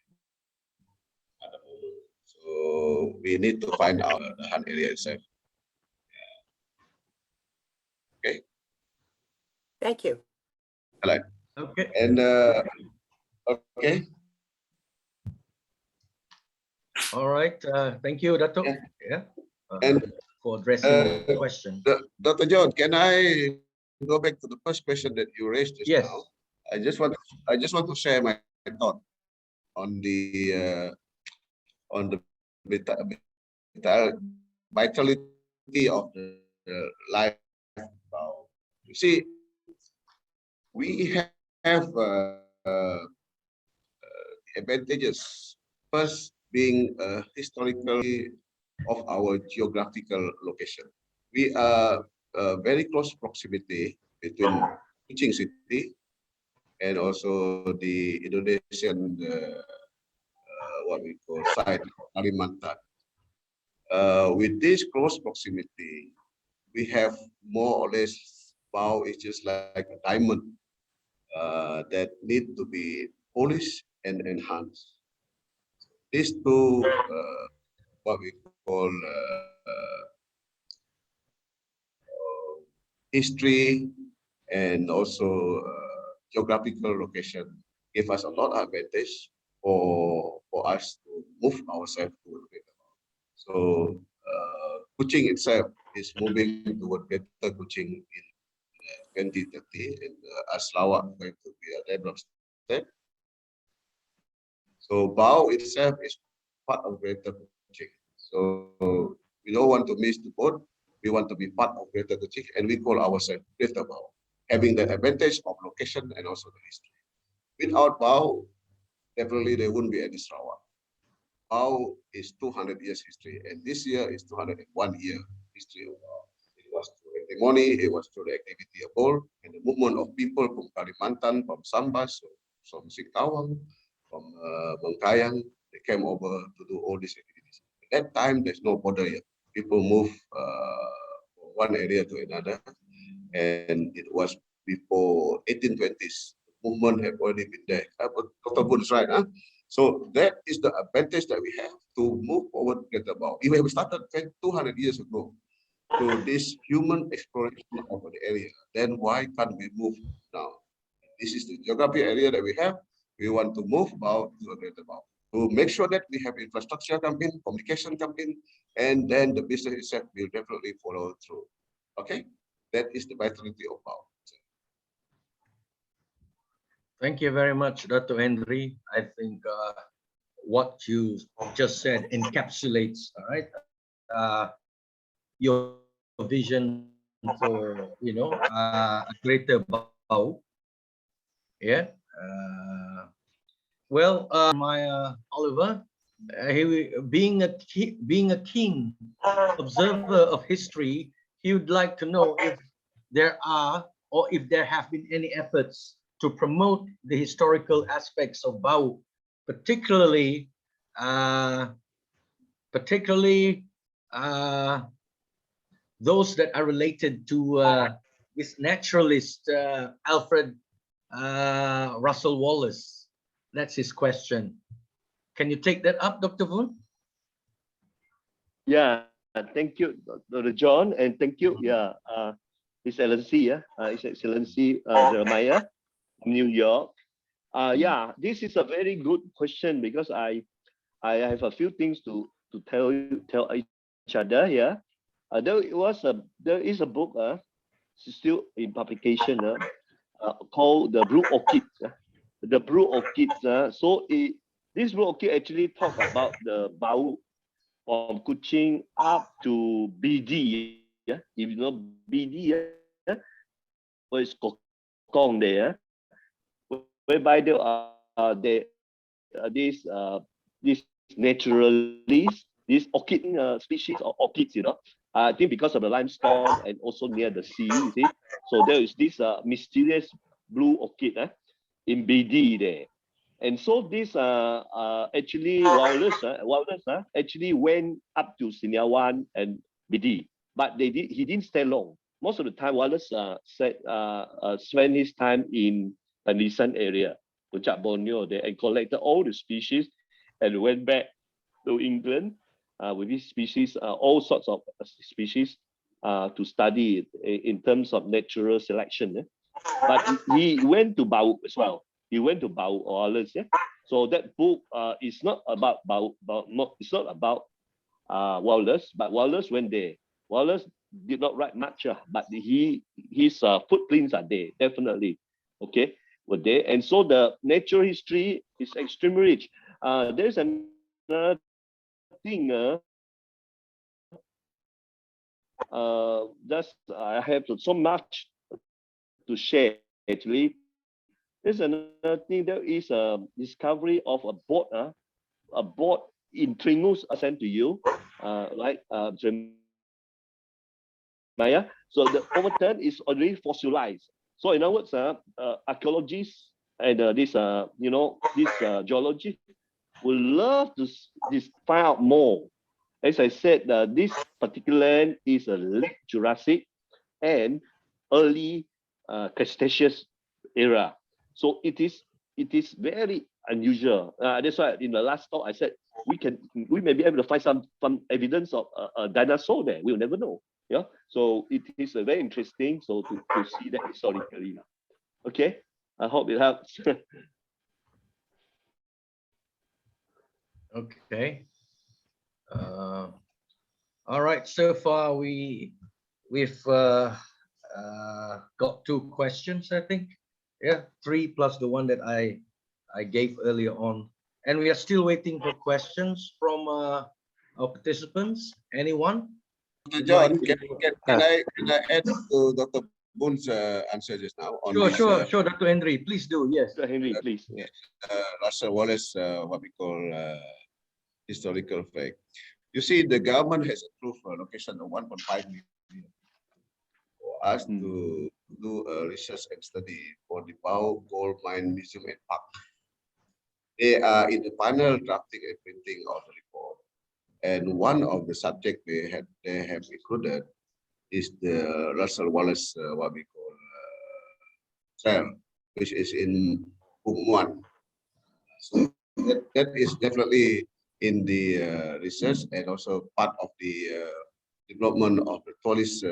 So we need to find out the Dahan area itself. Okay. Thank you. Right. Okay. And okay. All right. Thank you, Dato. Yeah. Yeah. And for addressing the question. Dr. John, can I go back to the first question that you raised just Yes. now? I just want to share my thought on the vitality of the life. You see, we have advantages. First, being historically of our geographical location. We are very close proximity between Kuching city and also the Indonesian what we call site Kalimantan. With this close proximity, we have more or less bow is just like a diamond that need to be polished and enhanced. These two, what we call history and also geographical location give us a lot of advantage for us to move ourselves to a better. So Kuching itself is moving toward better Kuching in 2030, and as Lawak going to be a developed state. So Bao itself is part of Greater Kuching. So we don't want to miss the boat. We want to be part of Greater Kuching, and we call ourselves Greater Bao, having the advantage of location and also the history. Without Bao, definitely there wouldn't be any Sarawak. Bao is 200 years history, and this year is 201 year history of Bao. It was through antimony, it was through the activity of gold, and the movement of people from Kalimantan, from Sambas, from Singkawang, from Bengkayang, they came over to do all these activities. At that time, there's no border yet. People move from one area to another, and it was before 1820s. The movement have already been there. Dr. Voon is right, huh? So that is the advantage that we have to move forward with the Bao. If we started 200 years ago to this human exploration of the area, then why can't we move now? This is the geography area that we have. We want to move Bao to a greater Bao. To make sure that we have infrastructure campaign, communication campaign, and then the business itself will definitely follow through. Okay? That is the vitality of Bao. Thank you very much, Dr. Henry. I think what you just said encapsulates, all right, your vision for, a greater bow. Yeah. Well, my Oliver, being a keen observer of history, he would like to know if there are or if there have been any efforts to promote the historical aspects of Bau, particularly those that are related to this naturalist Alfred Russel Wallace. That's his question. Can you take that up, Dr. Voon? Yeah, thank you, Dr. John, and thank you, His Excellency, His Excellency Jeremiah from New York. Yeah, this is a very good question because I have a few things to tell each other. Yeah, there is a book still in publication called The Blue Orchids. The Blue Orchids. This Blue Orchid actually talk about the Bau from Kuching up to BD. Yeah, if you know BD, where is Kokong there, whereby there are these naturalists, these orchid species of orchids, I think because of the limestone and also near the sea, you see. So there is this mysterious blue orchid in BD there. And so this actually Wallace actually went up to Seniawan and BD, but he didn't stay long. Most of the time, Wallace spent his time in Penisan area, Puncak Borneo there, and collected all the species and went back to England with these species, all sorts of species to study in terms of natural selection. But he went to Bau as well. He went to Bau Wallace. Yeah? So that book is not about it's not about Wallace, but Wallace went there. Wallace did not write much, but his footprints are there, definitely. Okay, were there. And so the natural history is extremely rich. There's another thing. Just I have so much to share actually. There's another thing. There is a discovery of a boat in Tringus I sent to you, right? Maya. So the overturn is already fossilized. So in other words, archaeologists and this geology will love to find out more. As I said, this particular land is a late Jurassic and early Cretaceous era. So it is very unusual. That's why in the last talk I said we may be able to find some evidence of a dinosaur there. We'll never know. Yeah. So it is very interesting. So to see that historically. Okay. I hope it helps. Okay. All right. So far we've got 2 questions, I think. Yeah, 3 plus the one that I gave earlier on, and we are still waiting for questions from our participants. Anyone? John, can I add to Dr. Boon's answer just now on Sure, this? Dr. Henry, please do. Yes. Henry, please. Yeah. Russel Wallace, what we call historical fact. You see, the government has approved a location of 1.5 million for us to do a research and study for the Bau Gold Mine Museum and Park. They are in the final drafting and printing of the report. And one of the subjects they have included is the Russel Wallace, what we call cell, which is in Humuan. So that is definitely in the research and also part of the development of the police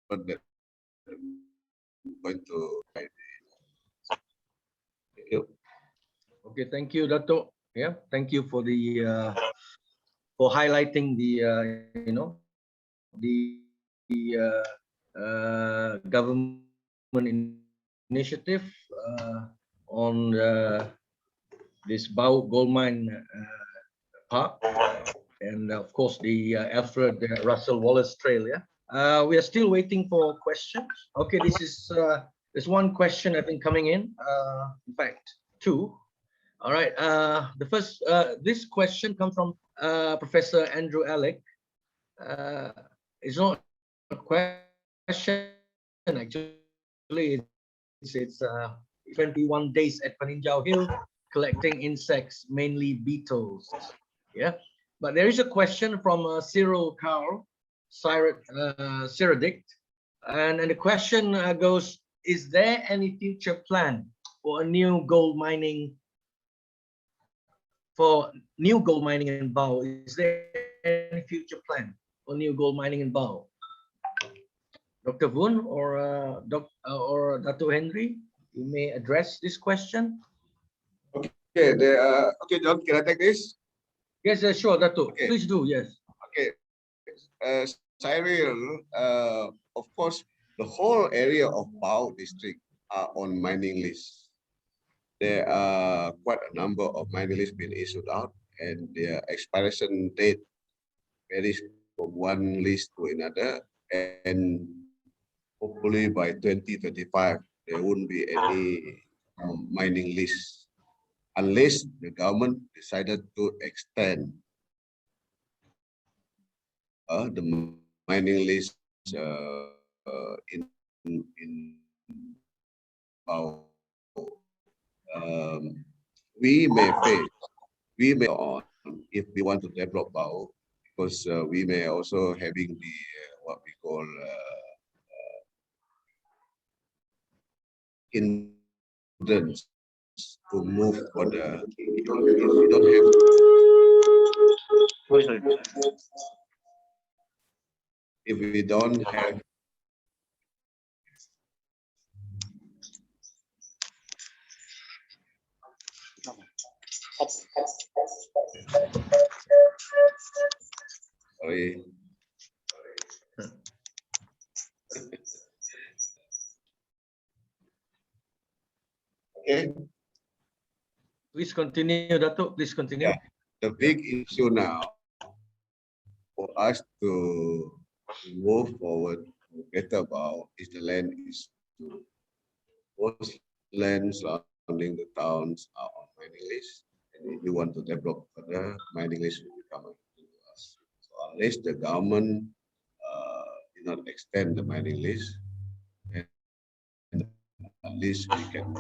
that going to. Thank you. Okay, thank you, Dato. Yeah, thank you for the for highlighting the the government initiative on this Bau Gold Mine Park, and of course the Alfred Russel Wallace Trail. Yeah, we are still waiting for questions. Okay, this is there's one question I think coming in. In fact, two. All right. The first, this question comes from Professor Andrew Alec. It's not a question actually. It's 21 days at Paninjau Hill collecting insects, mainly beetles. Yeah, but there is a question from Cyril Carl, Cyrodict, and the question goes: is there any future plan for a new gold mining? For new gold mining in Bau, is there any future plan for new gold mining in Bau? Dr. Voon or Dato Henry, you may address this question. Okay, okay, John, can I take this? Yes, sure, Dato. Okay. Please do. Yes. Okay, Cyril, of course, the whole area of Bau district are on mining list. There are quite a number of mining lists being issued out, and their expiration date varies from one list to another. And hopefully by 2035, there won't be any mining list unless the government decided to extend the mining list in Bau. We may on if we want to develop Bau, because we may also having the what we call hindrance to move further. If we don't have, if we don't have sorry. Okay. Please continue, Dato. Please continue. Yeah. The big issue now for us to move forward better about is the land issue. Most lands surrounding the towns are on mining list, and if you want to develop further, mining list will become a to us. So unless the government did not extend the mining list, then at least we can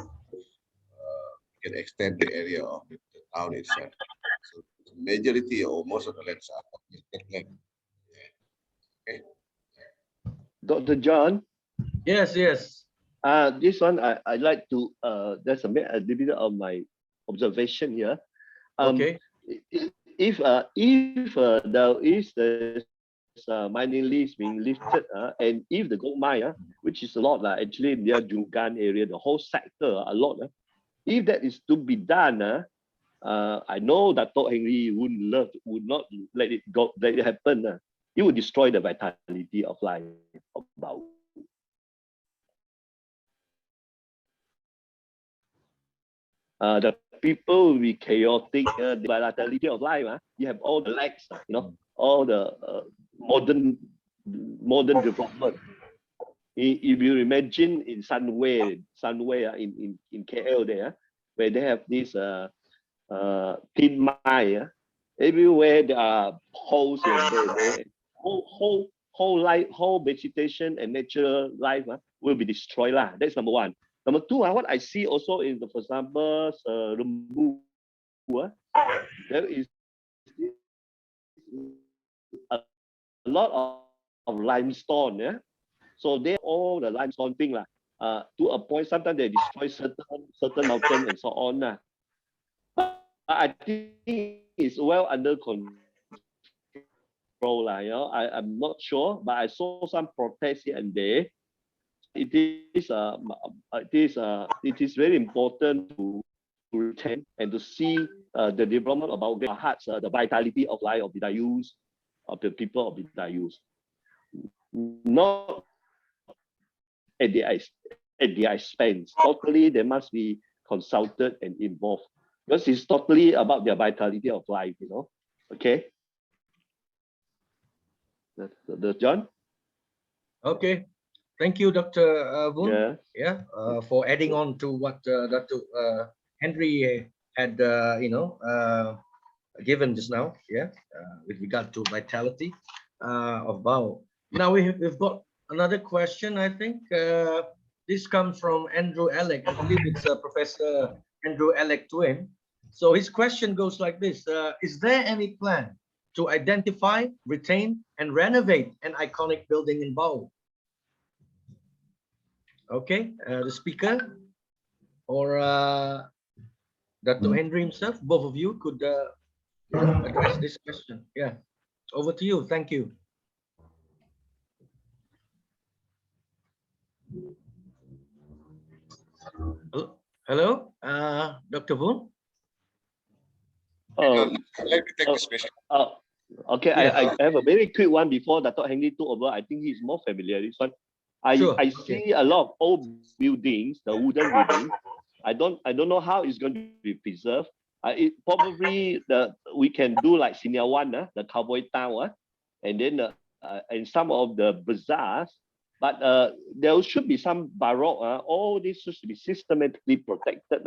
extend the area of the town itself. So the majority or most of the lands are protected land. Okay. Dr. John, Yes, yes. this one I like to there's a little bit of my observation here. Okay. If there is this mining list being lifted, and if the gold mine, which is a lot, actually near Jungan area, the whole sector a lot. If that is to be done, I know that Dato Henry would not let it go, let it happen. It would destroy the vitality of life about. The people will be chaotic, the vitality of life. You have all the lags, all the modern development. If you imagine in Sunway in KL there, where they have this tin mine, everywhere there are holes and whole vegetation and natural life will be destroyed. That's number one. Number two, what I see also in for example, Rembu, there is a lot of limestone. Yeah? So they all the limestone thing to a point. Sometimes they destroy certain mountains and so on. But I think it's well under control. I'm not sure, but I saw some protests here and there. It is very important to retain and to see the development about their hearts, the vitality of life of Bidayus, of the people of Bidayus. Not at the at their expense. Totally, they must be consulted and involved because it's totally about their vitality of life, you know. Okay. The John? Okay. Thank you, Dr. Voon. Yeah. Yeah, for adding on to what Dato Henry had, given just now. Yeah, with regard to vitality of Bao. Now we've got another question. I think this comes from Andrew Alec. I believe it's Professor Andrew Alec Twin. So his question goes like this: is there any plan to identify, retain, and renovate an iconic building in Bao? Okay, the speaker or Dato Henry himself, both of you could address this question. Yeah, over to you. Thank you. Hello, Dr. Voon. Oh, Let me take this question. okay. Yeah. I have a very quick one before Dato Henry took over. I think he's more familiar with this one. Sure, I okay. see a lot of old buildings, the wooden buildings. I don't know how it's going to be preserved. It probably we can do like Senior One, the Cowboy Town, and then and some of the bazaars. But there should be some baroque. All this should be systematically protected,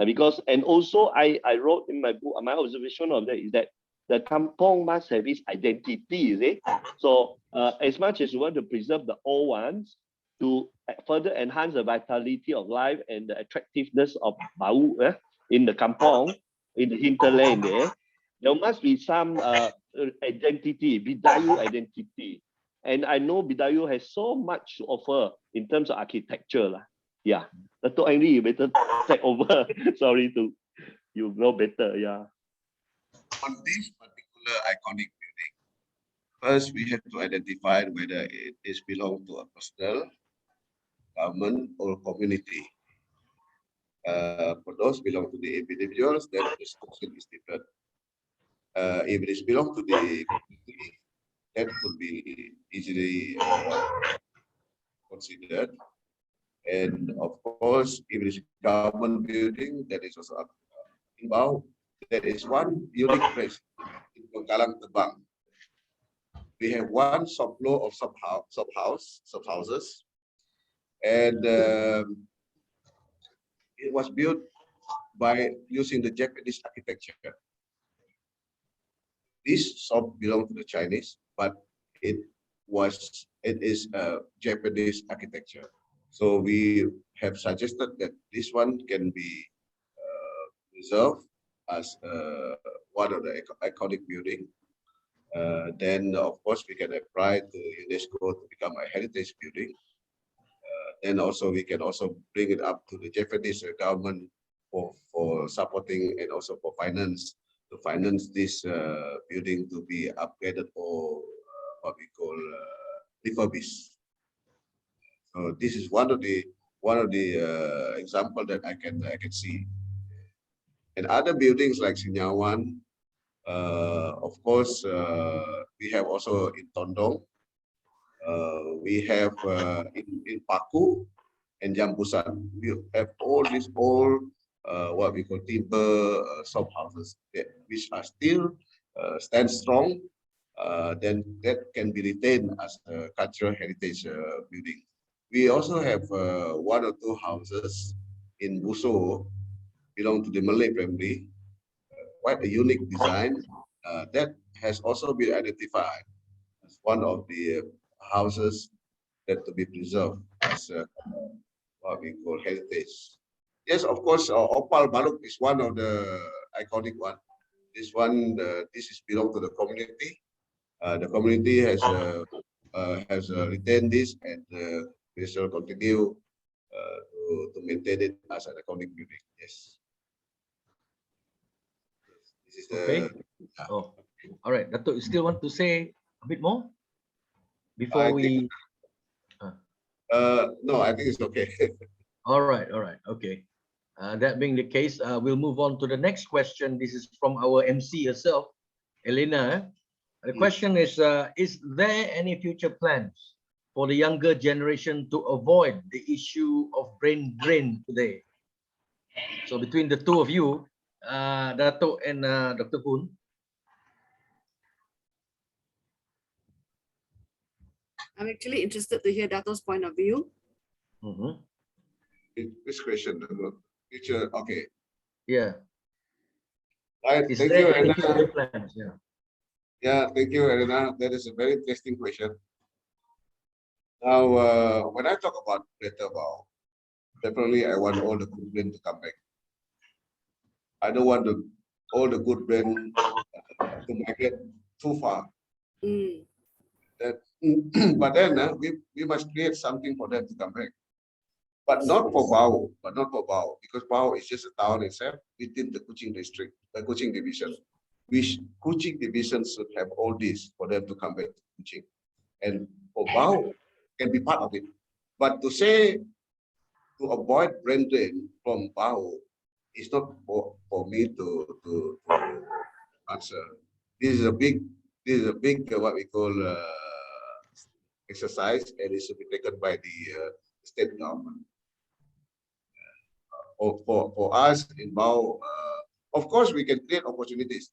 because and also I wrote in my book, my observation of that is that the kampong must have its identity, is it? So as much as you want to preserve the old ones, to further enhance the vitality of life and the attractiveness of Bau in the kampong, in the hinterland there must be some identity, Bidayu identity. And I know Bidayu has so much to offer in terms of architecture. Yeah. Dato' Henry, you better take over. Sorry you know better, yeah. On this particular iconic building, first we have to identify whether it is belong to a personal, government, or community. For those belong to the individuals, then the discussion is different. If it is belong to the community, that could be easily considered. And of course, if it is government building, that is also in Bau. There is one unique place in Penggalang Tebang. We have one subfloor of subhouses, and it was built by using the Japanese architecture. This shop belonged to the Chinese, but it is a Japanese architecture. So we have suggested that this one can be reserved as one of the iconic building. Then of course we can apply to UNESCO to become a heritage building. Then also we can also bring it up to the Japanese government for supporting and also for finance to finance this building to be upgraded or what we call refurbished. So this is one of the example that I can see. And other buildings like Sinyawan, of course, we have also in Tondong. We have in Paku and Jambusan. We have all these what we call timber shop houses which are still stand strong. Then that can be retained as a cultural heritage building. We also have one or two houses in Buso belong to the Malay family. Quite a unique design that has also been identified as one of the houses that to be preserved as what we call heritage. Yes, of course, Opal Baluk is one of the iconic one. This one, this is belong to the community. The community has retained this, and we shall continue to maintain it as an iconic building. Yes. This is the. Okay. Oh, all right. Dato, you still want to say a bit more before we? No, I think it's okay. All right. Okay. That being the case, we'll move on to the next question. This is from our MC herself, Elena. The question is there any future plans for the younger generation to avoid the issue of brain drain today? So between the two of you, Dato and Dr. Voon. I'm actually interested to hear Dato's point of view. Mhm. This question, future, okay. Yeah. Right, Is thank there you, any Elena. future plans? Yeah. Yeah, thank you, Elena. That is a very interesting question. Now, when I talk about Greater Bao, definitely I want all the good brain to come back. I don't want all the good brain to migrate too far. Mm. That, but then we must create something for them to come back. But not for Bao, because Bao is just a town itself within the Kuching district, the Kuching division. Which Kuching division should have all this for them to come back to Kuching. And for Bao can be part of it. But to say to avoid brain drain from Bao is not for me to answer. This is a big what we call exercise, and it should be taken by the state government. For us in Bao, of course, we can create opportunities,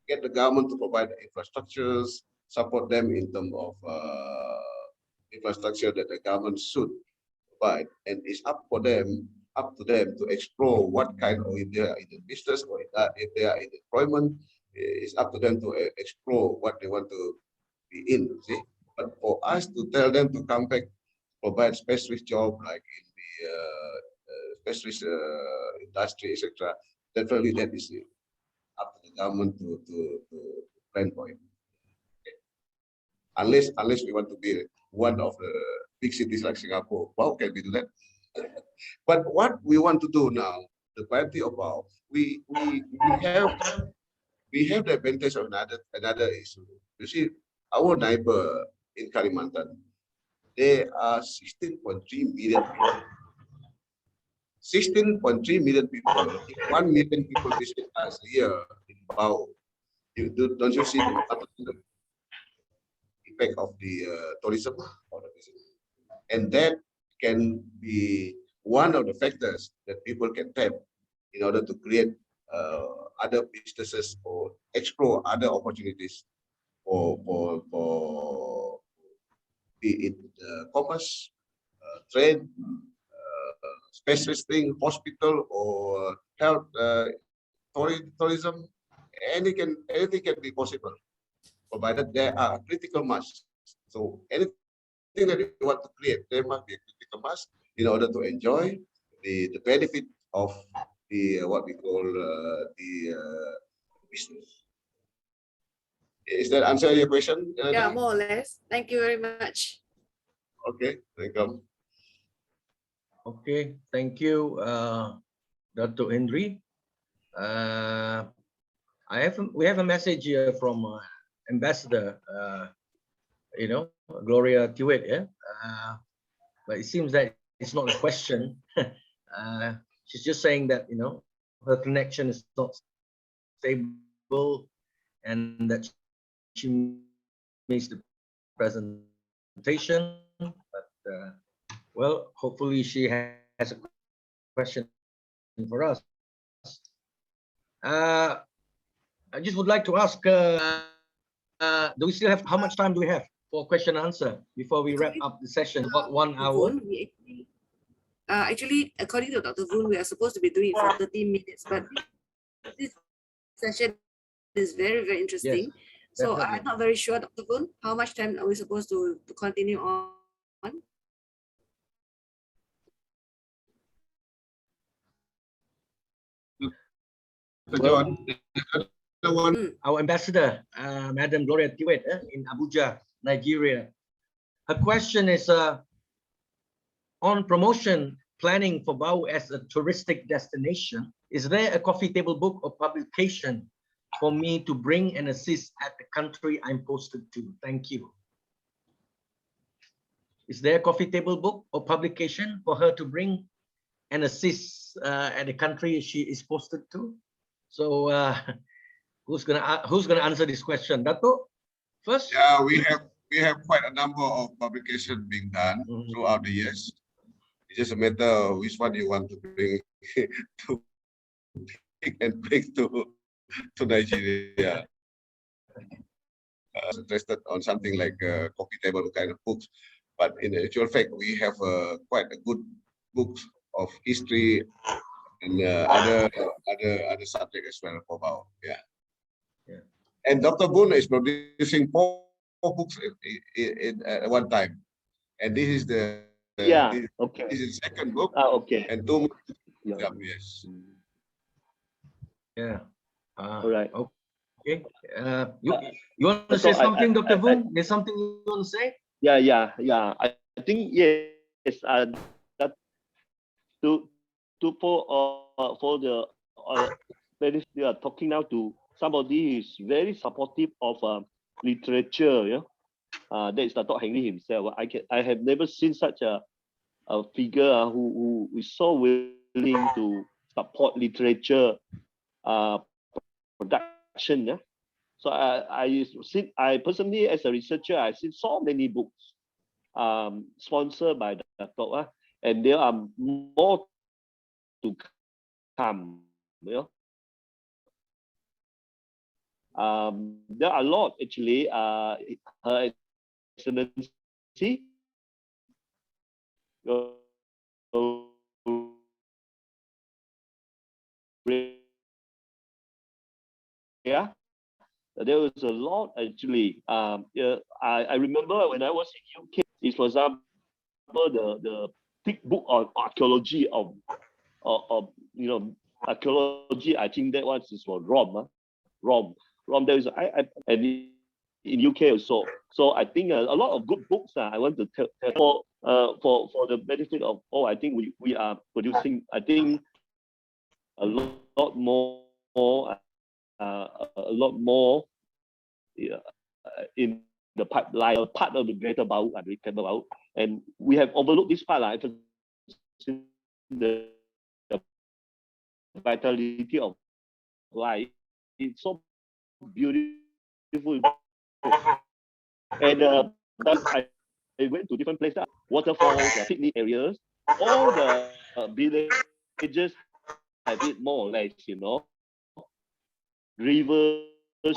get the government to provide infrastructures, support them in terms of infrastructure that the government should provide, and it's up to them to explore what kind of, if they are in the business or if they are in employment, it's up to them to explore what they want to be in. See, but for us to tell them to come back, provide specialist job like in the specialist industry, etc. Definitely, that is up to the government to plan for it. Okay. Unless we want to be one of the big cities like Singapore, how can we do that? But what we want to do now, the priority of our, we have the advantage of another issue. You see, our neighbor in Kalimantan, there are 16.3 million people. 16.3 million people. If 1 million people visit us here in Bao, don't you see the effect of the tourism or the visit? And that can be one of the factors that people can tap in order to create other businesses or explore other opportunities for be it commerce, trade, specialist thing, hospital or health, tourism. Anything can be possible, provided there are critical mass. So anything that you want to create, there must be a critical mass in order to enjoy the benefit of the what we call the business. Is that answer your question? Yeah, more or less. Thank you very much. Okay, welcome. Okay, thank you, Dr. Henry. We have a message here from Ambassador, Gloria Tewitt. Yeah, but it seems that it's not a question. She's just saying that her connection is not stable, and that she missed the presentation. But well, hopefully she has a question for us. I just would like to ask, do we still have, how much time do we have for question and answer before we wrap up the session? About 1 hour. Voon, actually, according to Dr. Voon, we are supposed to be doing it for 30 minutes, but this session is very, very interesting. So definitely. I'm not very sure, Dr. Voon, how much time are we supposed to continue on? John, Our ambassador, Madam Gloria Tewitt, in Abuja, Nigeria. Her question is on promotion planning for Bao as a touristic destination. Is there a coffee table book or publication for me to bring and assist at the country I'm posted to? Thank you. Is there a coffee table book or publication for her to bring and assist at the country she is posted to? So who's gonna answer this question? Dato, first? Yeah, we have quite a number of publications being done Mhm. throughout the years. It's just a matter of which one you want to bring to pick and bring to Nigeria. Interested on something like coffee table kind of books, but in actual fact, we have quite a good books of history and other subject as well for Bao. Yeah. Yeah. And Dr. Voon is producing four books in at one time, and this is the Yeah. this Okay. is the second book, Okay. and two more to Yeah. come. Yes. Yeah. All right. Okay. You want to So say something, Dr. I- Voon? There's something you want to say? Yeah. I think yes. That to for the that is they are talking now to somebody who is very supportive of literature. Yeah. That is Dato Henry himself. I have never seen such a figure who is so willing to support literature production. Yeah. So I personally as a researcher I've seen so many books sponsored by Dato, and there are more to come. You know, there are a lot actually. Her Excellency, yeah, there was a lot actually. Yeah, I remember when I was in UK, is for example the thick book on archaeology of archaeology. I think that one is for Rome. Rome. There is and in UK also. So I think a lot of good books. I want to tell for the benefit of all. I think we are producing. I think a lot more. A lot more yeah, in the pipeline, part of the greater Bau, and we have overlooked this part, the vitality of life. It's so beautiful, and I went to different places, waterfalls, picnic areas, all the villages have it more or less, rivers,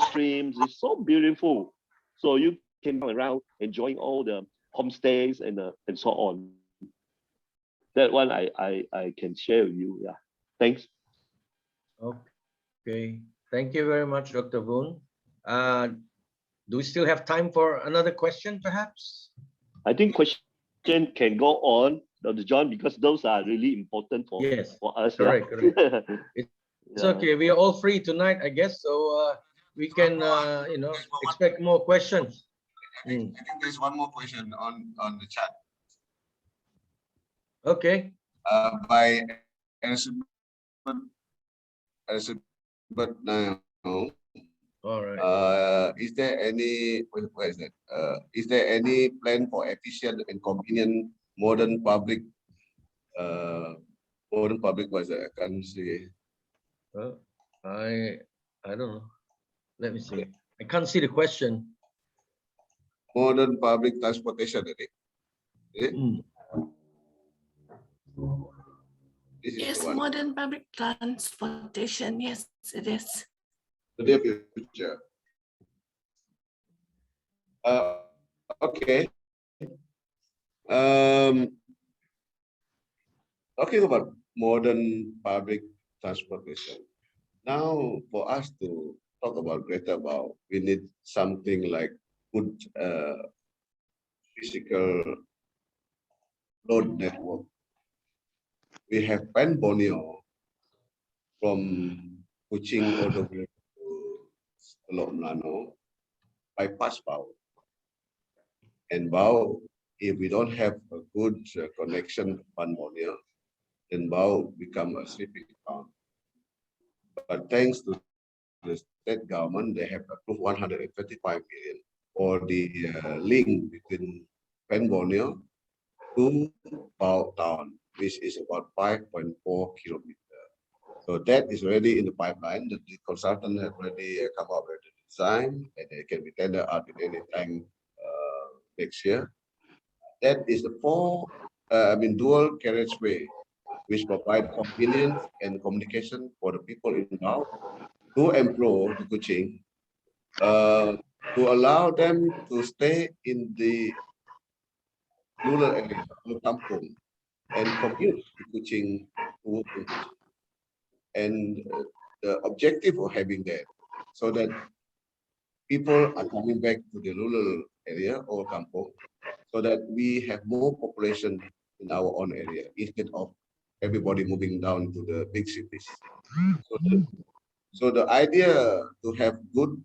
streams. It's so beautiful. So you can go around enjoying all the homestays and so on. That one I can share with you. Yeah. Thanks. Okay. Thank you very much, Dr. Voon. Do we still have time for another question, perhaps? I think question can go on, Dr. John, because those are really important for Yes. us. Correct. Yeah. It's okay. We are all free tonight, I guess. So we can, expect more questions. I think there's one more question on the chat Okay. by Elizabeth now. All right. Is there any where is that? Is there any plan for efficient and convenient modern public was that? I can't see. I don't know. Let me see. I can't see the question. Modern public transportation, I think. Is it? This is Yes, the one. modern public transportation. Yes, it is. The near future. Okay. Talking about modern public transportation. Now, for us to talk about Greater Bao, we need something like good physical road network. We have Pan Borneo from Kuching all the way to Teluk Melano by Passcode. And Bao, if we don't have a good connection to Pan Borneo, then Bao become a sleeping town. But thanks to the state government, they have approved 135 million for the link between Pan Borneo to Bao town, which is about 5.4 kilometers. So that is already in the pipeline. The consultant has already come up with the design, and it can be tendered out at any time next year. That is the dual carriageway, which provide convenience and communication for the people involved to and fro to Kuching, to allow them to stay in the rural area of Kampung and commute to Kuching, to work in Kuching. And the objective of having that, so that people are coming back to the rural area or Kampung, so that we have more population in our own area instead of everybody moving down to the big cities. So the idea to have good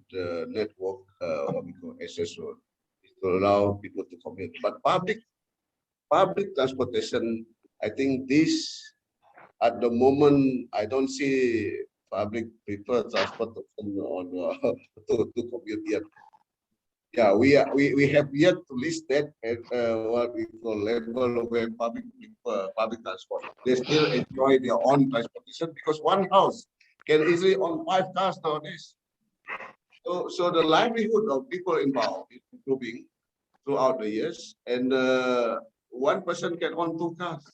network, what we call access road, is to allow people to commute. But public transportation, I think this at the moment I don't see public prefer transportation on to commute yet. Yeah, we have yet to list that at what we call level of where public transport. They still enjoy their own transportation because one house can easily own 5 cars nowadays. So the livelihood of people involved is improving throughout the years, and one person can own 2 cars,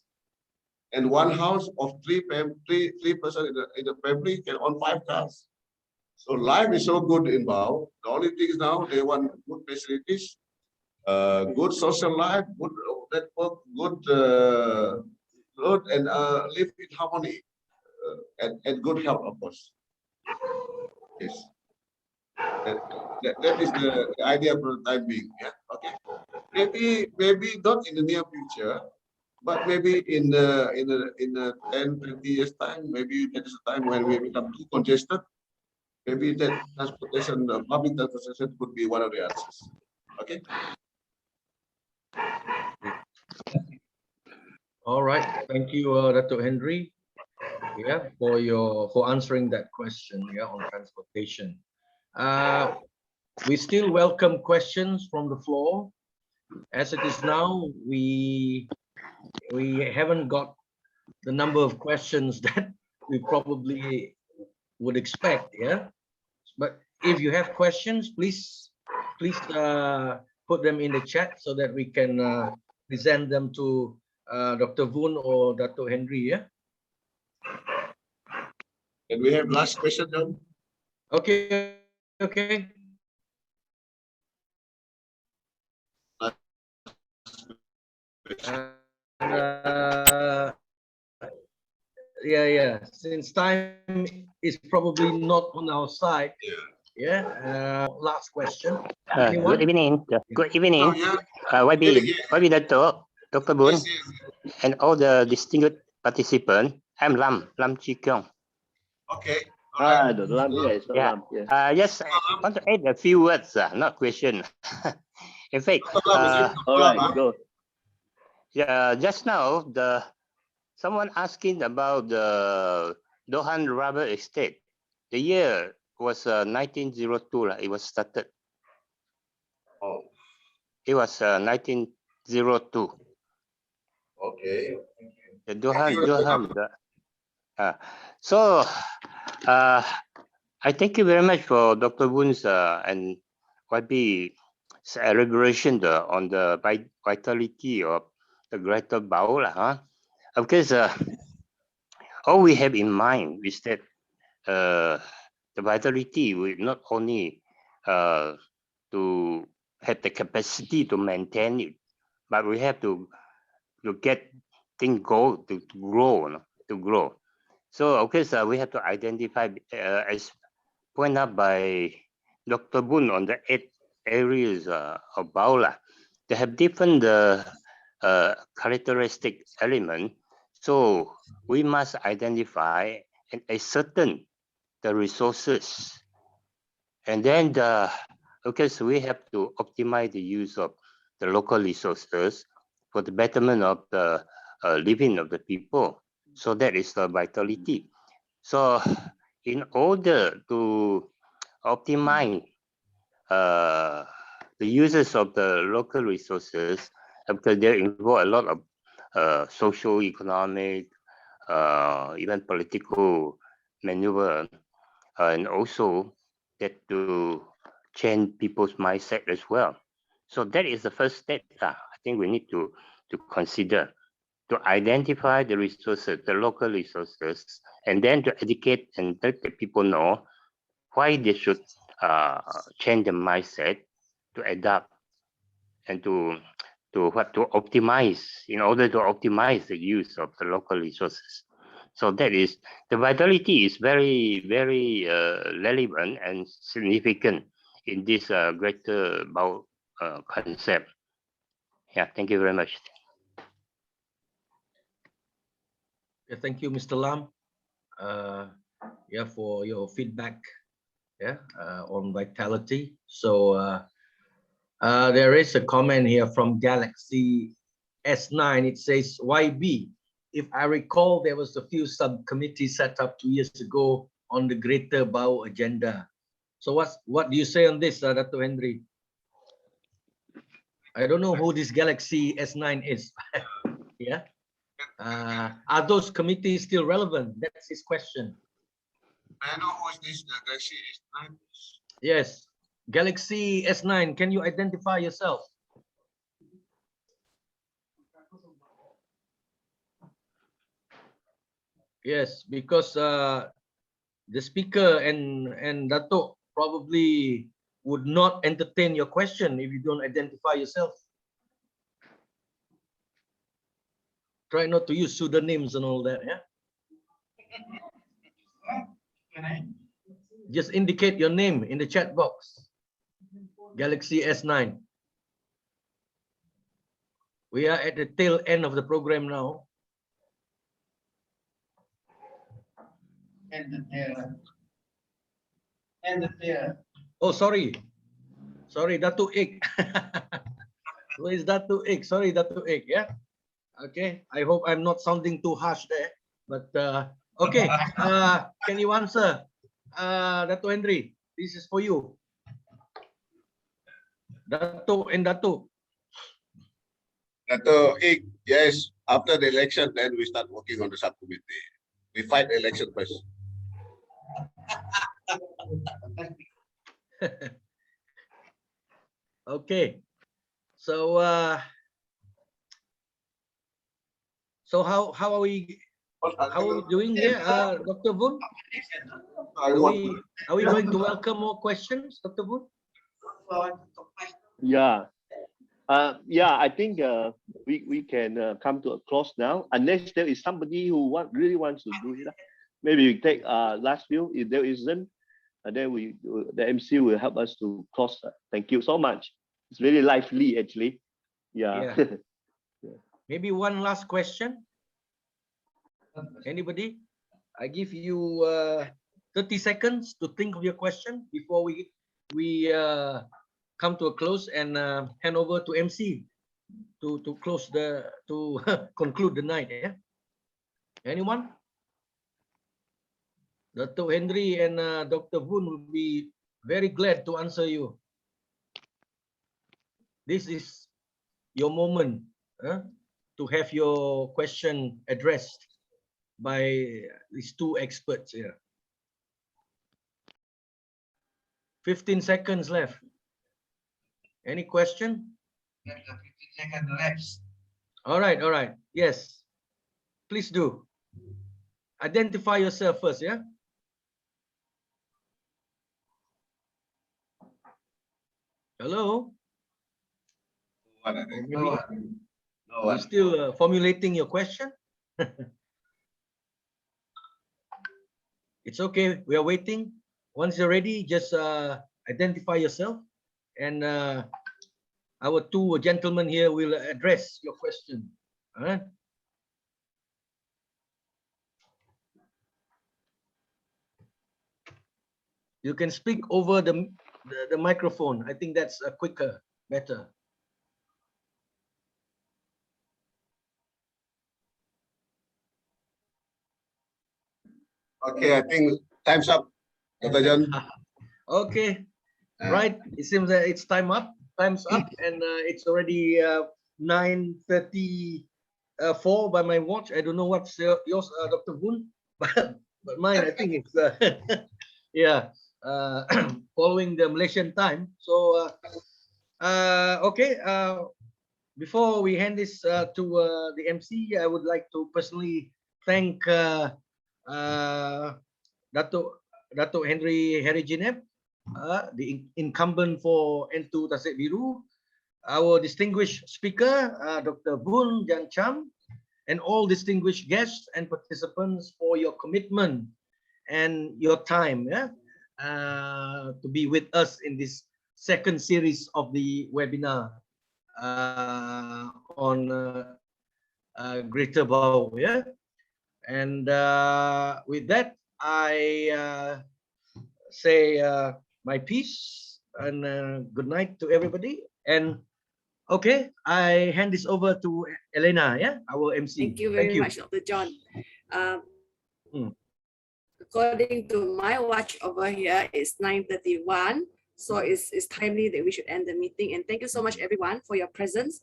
and one house of three person in the family can own 5 cars. So life is so good involved. The only thing is now they want good facilities, good social life, good network, good and live in harmony, and good health, of course. Yes, that is the idea for the time being. Yeah, okay. Maybe not in the near future, but maybe in the 10, 20 years time, maybe that is a time when we become too congested. Maybe that transportation, public transportation could be one of the answers. Okay. All right. Thank you, Dato Henry, yeah, for answering that question, yeah, on transportation. We still welcome questions from the floor. As it is now, we haven't got the number of questions that we probably would expect, yeah. But if you have questions, please put them in the chat so that we can present them to Dr. Voon or Dato Henry, yeah. And we have last question, John. Okay. Yeah. Since time is probably not on our side. Yeah. Last question. Good evening. Good evening. Oh, yeah. YB Dato, Dr. Boon, Yes, yes. and all the distinguished participants. I'm Lam Chi Kyong. Okay. All right. The Lam, yeah, it's not Yeah. Lam. Yeah. Yes, I want to add a few words, not question. In fact, All right, go. yeah, just now someone asking about the Dohan rubber estate. The year was 1902. It was started. Oh, It was 1902. okay. The Dohan. So I thank you very much for Dr. Woon's and YB's elaboration on the vitality of the Greater Baola. Of course, all we have in mind is that the vitality will not only to have the capacity to maintain it, but we have to get things to grow. So of course, we have to identify, as pointed out by Dr. Boon, on the 8 areas of Baola. They have different characteristic element. So we must identify and ascertain the resources. And then so we have to optimize the use of the local resources for the betterment of the living of the people. So that is the vitality. So in order to optimize the uses of the local resources, because they involve a lot of social, economic, even political maneuver, and also that to change people's mindset as well. So that is the first step. I think we need to consider to identify the resources, the local resources, and then to educate and let the people know why they should change the mindset to adapt and to optimize in order to optimize the use of the local resources. So that is the vitality is very, very relevant and significant in this greater Bao concept. Yeah, thank you very much. Yeah, thank you, Mr. Lam. Yeah, for your feedback. Yeah, on vitality. So there is a comment here from Galaxy S9. It says, YB, if I recall, there was a few subcommittees set up 2 years ago on the Greater Bao agenda. So what do you say on this, Dato Henry? I don't know who this Galaxy S9 is. Yeah. Are those committees still relevant? That's his question. I know who is this Galaxy S9. Yes. Galaxy S9, can you identify yourself? Yes, because the speaker and Dato probably would not entertain your question if you don't identify yourself. Try not to use pseudonyms and all that, yeah? Just indicate your name in the chat box. Galaxy S9. We are at the tail end of the program now. Oh, sorry. Sorry, Dato Ik. Who is Dato Ik? Sorry, Dato Ik, yeah? Okay, I hope I'm not sounding too harsh there. But, okay, can you answer? Dato Henry, this is for you. Dato and Dato. Dato Ik, yes, after the election, then we start working on the subcommittee. We fight the election first. Okay, so how are we doing here, Dr. Voon? Are we going to welcome more questions, Dr. Voon? Yeah. Yeah, I think we can come to a close now, unless there is somebody who really wants to do it. Maybe we take last view. If there isn't, then the MC will help us to close. Thank you so much. It's really lively, actually. Yeah. Yeah. Maybe one last question. Anybody? I give you 30 seconds to think of your question before we come to a close and hand over to MC to close to conclude the night. Yeah. Anyone? Dr. Henry and Dr. Voon will be very glad to answer you. This is your moment to have your question addressed by these two experts here. 15 seconds left. Any question? 15 seconds left. All right. Yes, please do. Identify yourself first, yeah? Hello? You're still formulating your question? It's okay, we are waiting. Once you're ready, just identify yourself and our two gentlemen here will address your question. All right? You can speak over the microphone. I think that's quicker, better. Okay, I think time's up, Dr. John. Okay, right. It seems that it's time's up, and it's already 9:34 by my watch. I don't know what's yours, Dr. Voon, but mine, I think it's yeah, following the Malaysian time. So Okay. Before we hand this to the MC, I would like to personally thank Dato Henry Jinep, the incumbent for N2 Tasik Biru, our distinguished speaker, Dr. Voon and Cham, and all distinguished guests and participants for your commitment and your time to be with us in this second series of the webinar on Greater Bau. And with that, I say my piece and good night to everybody. And okay, I hand this over to Elena, our MC. Thank you very much, Dr. John. According to my watch over here, it's 9:31. So it's timely that we should end the meeting. And thank you so much, everyone, for your presence.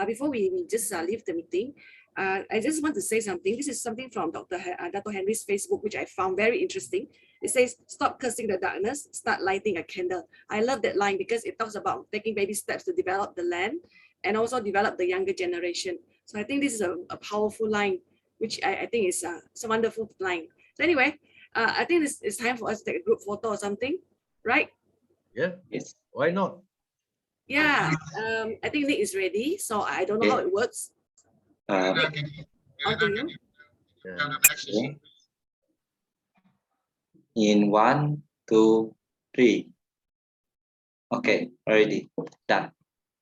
Before we just leave the meeting, I just want to say something. This is something from Dato Henry's Facebook, which I found very interesting. It says, "Stop cursing the darkness, start lighting a candle." I love that line because it talks about taking baby steps to develop the land and also develop the younger generation. So I think this is a powerful line, which I think is a wonderful line. So anyway, I think it's time for us to take a group photo or something, right? Yeah, Yes. why not? Yeah, I think Nick is ready. So I don't know how it works. On to you. Okay. In 1, 2, 3. Okay, already done.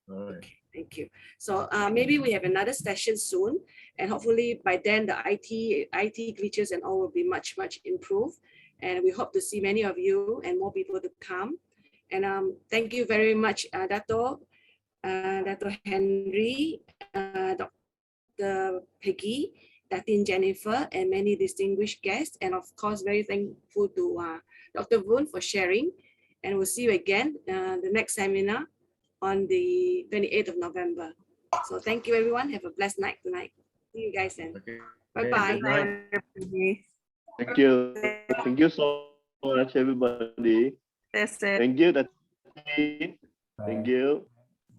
All right. Okay, thank you. So maybe we have another session soon, and hopefully by then the IT glitches and all will be much improved. And we hope to see many of you and more people to come. And thank you very much, Dato Henry, Dr. Peggy, Datin Jennifer, and many distinguished guests. And of course, very thankful to Dr. Voon for sharing. And we'll see you again the next seminar on the 28th of November. So thank you, everyone. Have a blessed night tonight. See you guys then. Okay. Bye-bye. Good night. Thank you. Thank you so much, everybody. That's it. Thank you, Datin. Thank you.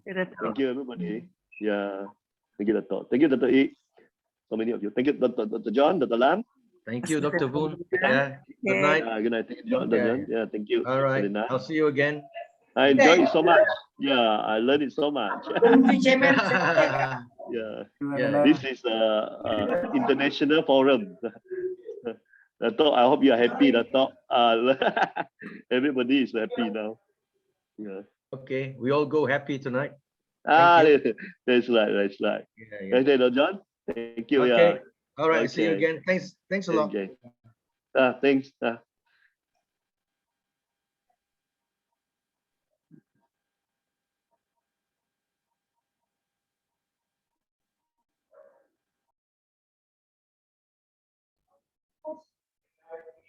That's Thank you, everybody. Yeah. Thank you, Dato. Thank you, Dato E. So many of you. Thank you, Dr. John, Dr. Lam. Thank you, Dr. Voon. Yeah. Good night. Good night. Thank you, John. Dr. John. Yeah, thank you. All right. Very nice. I'll see you again. I enjoyed it so much. Yeah, I learned it so much. Yeah. Yeah. This is a international forum. Dato, I hope you are happy, Dato. Everybody is happy now. Yeah. Okay. We all go happy tonight. That's right. Yeah. Okay, Dr. John. Thank you. Okay. Yeah. All right. See you Okay. again. Thanks a lot. Okay. Thanks.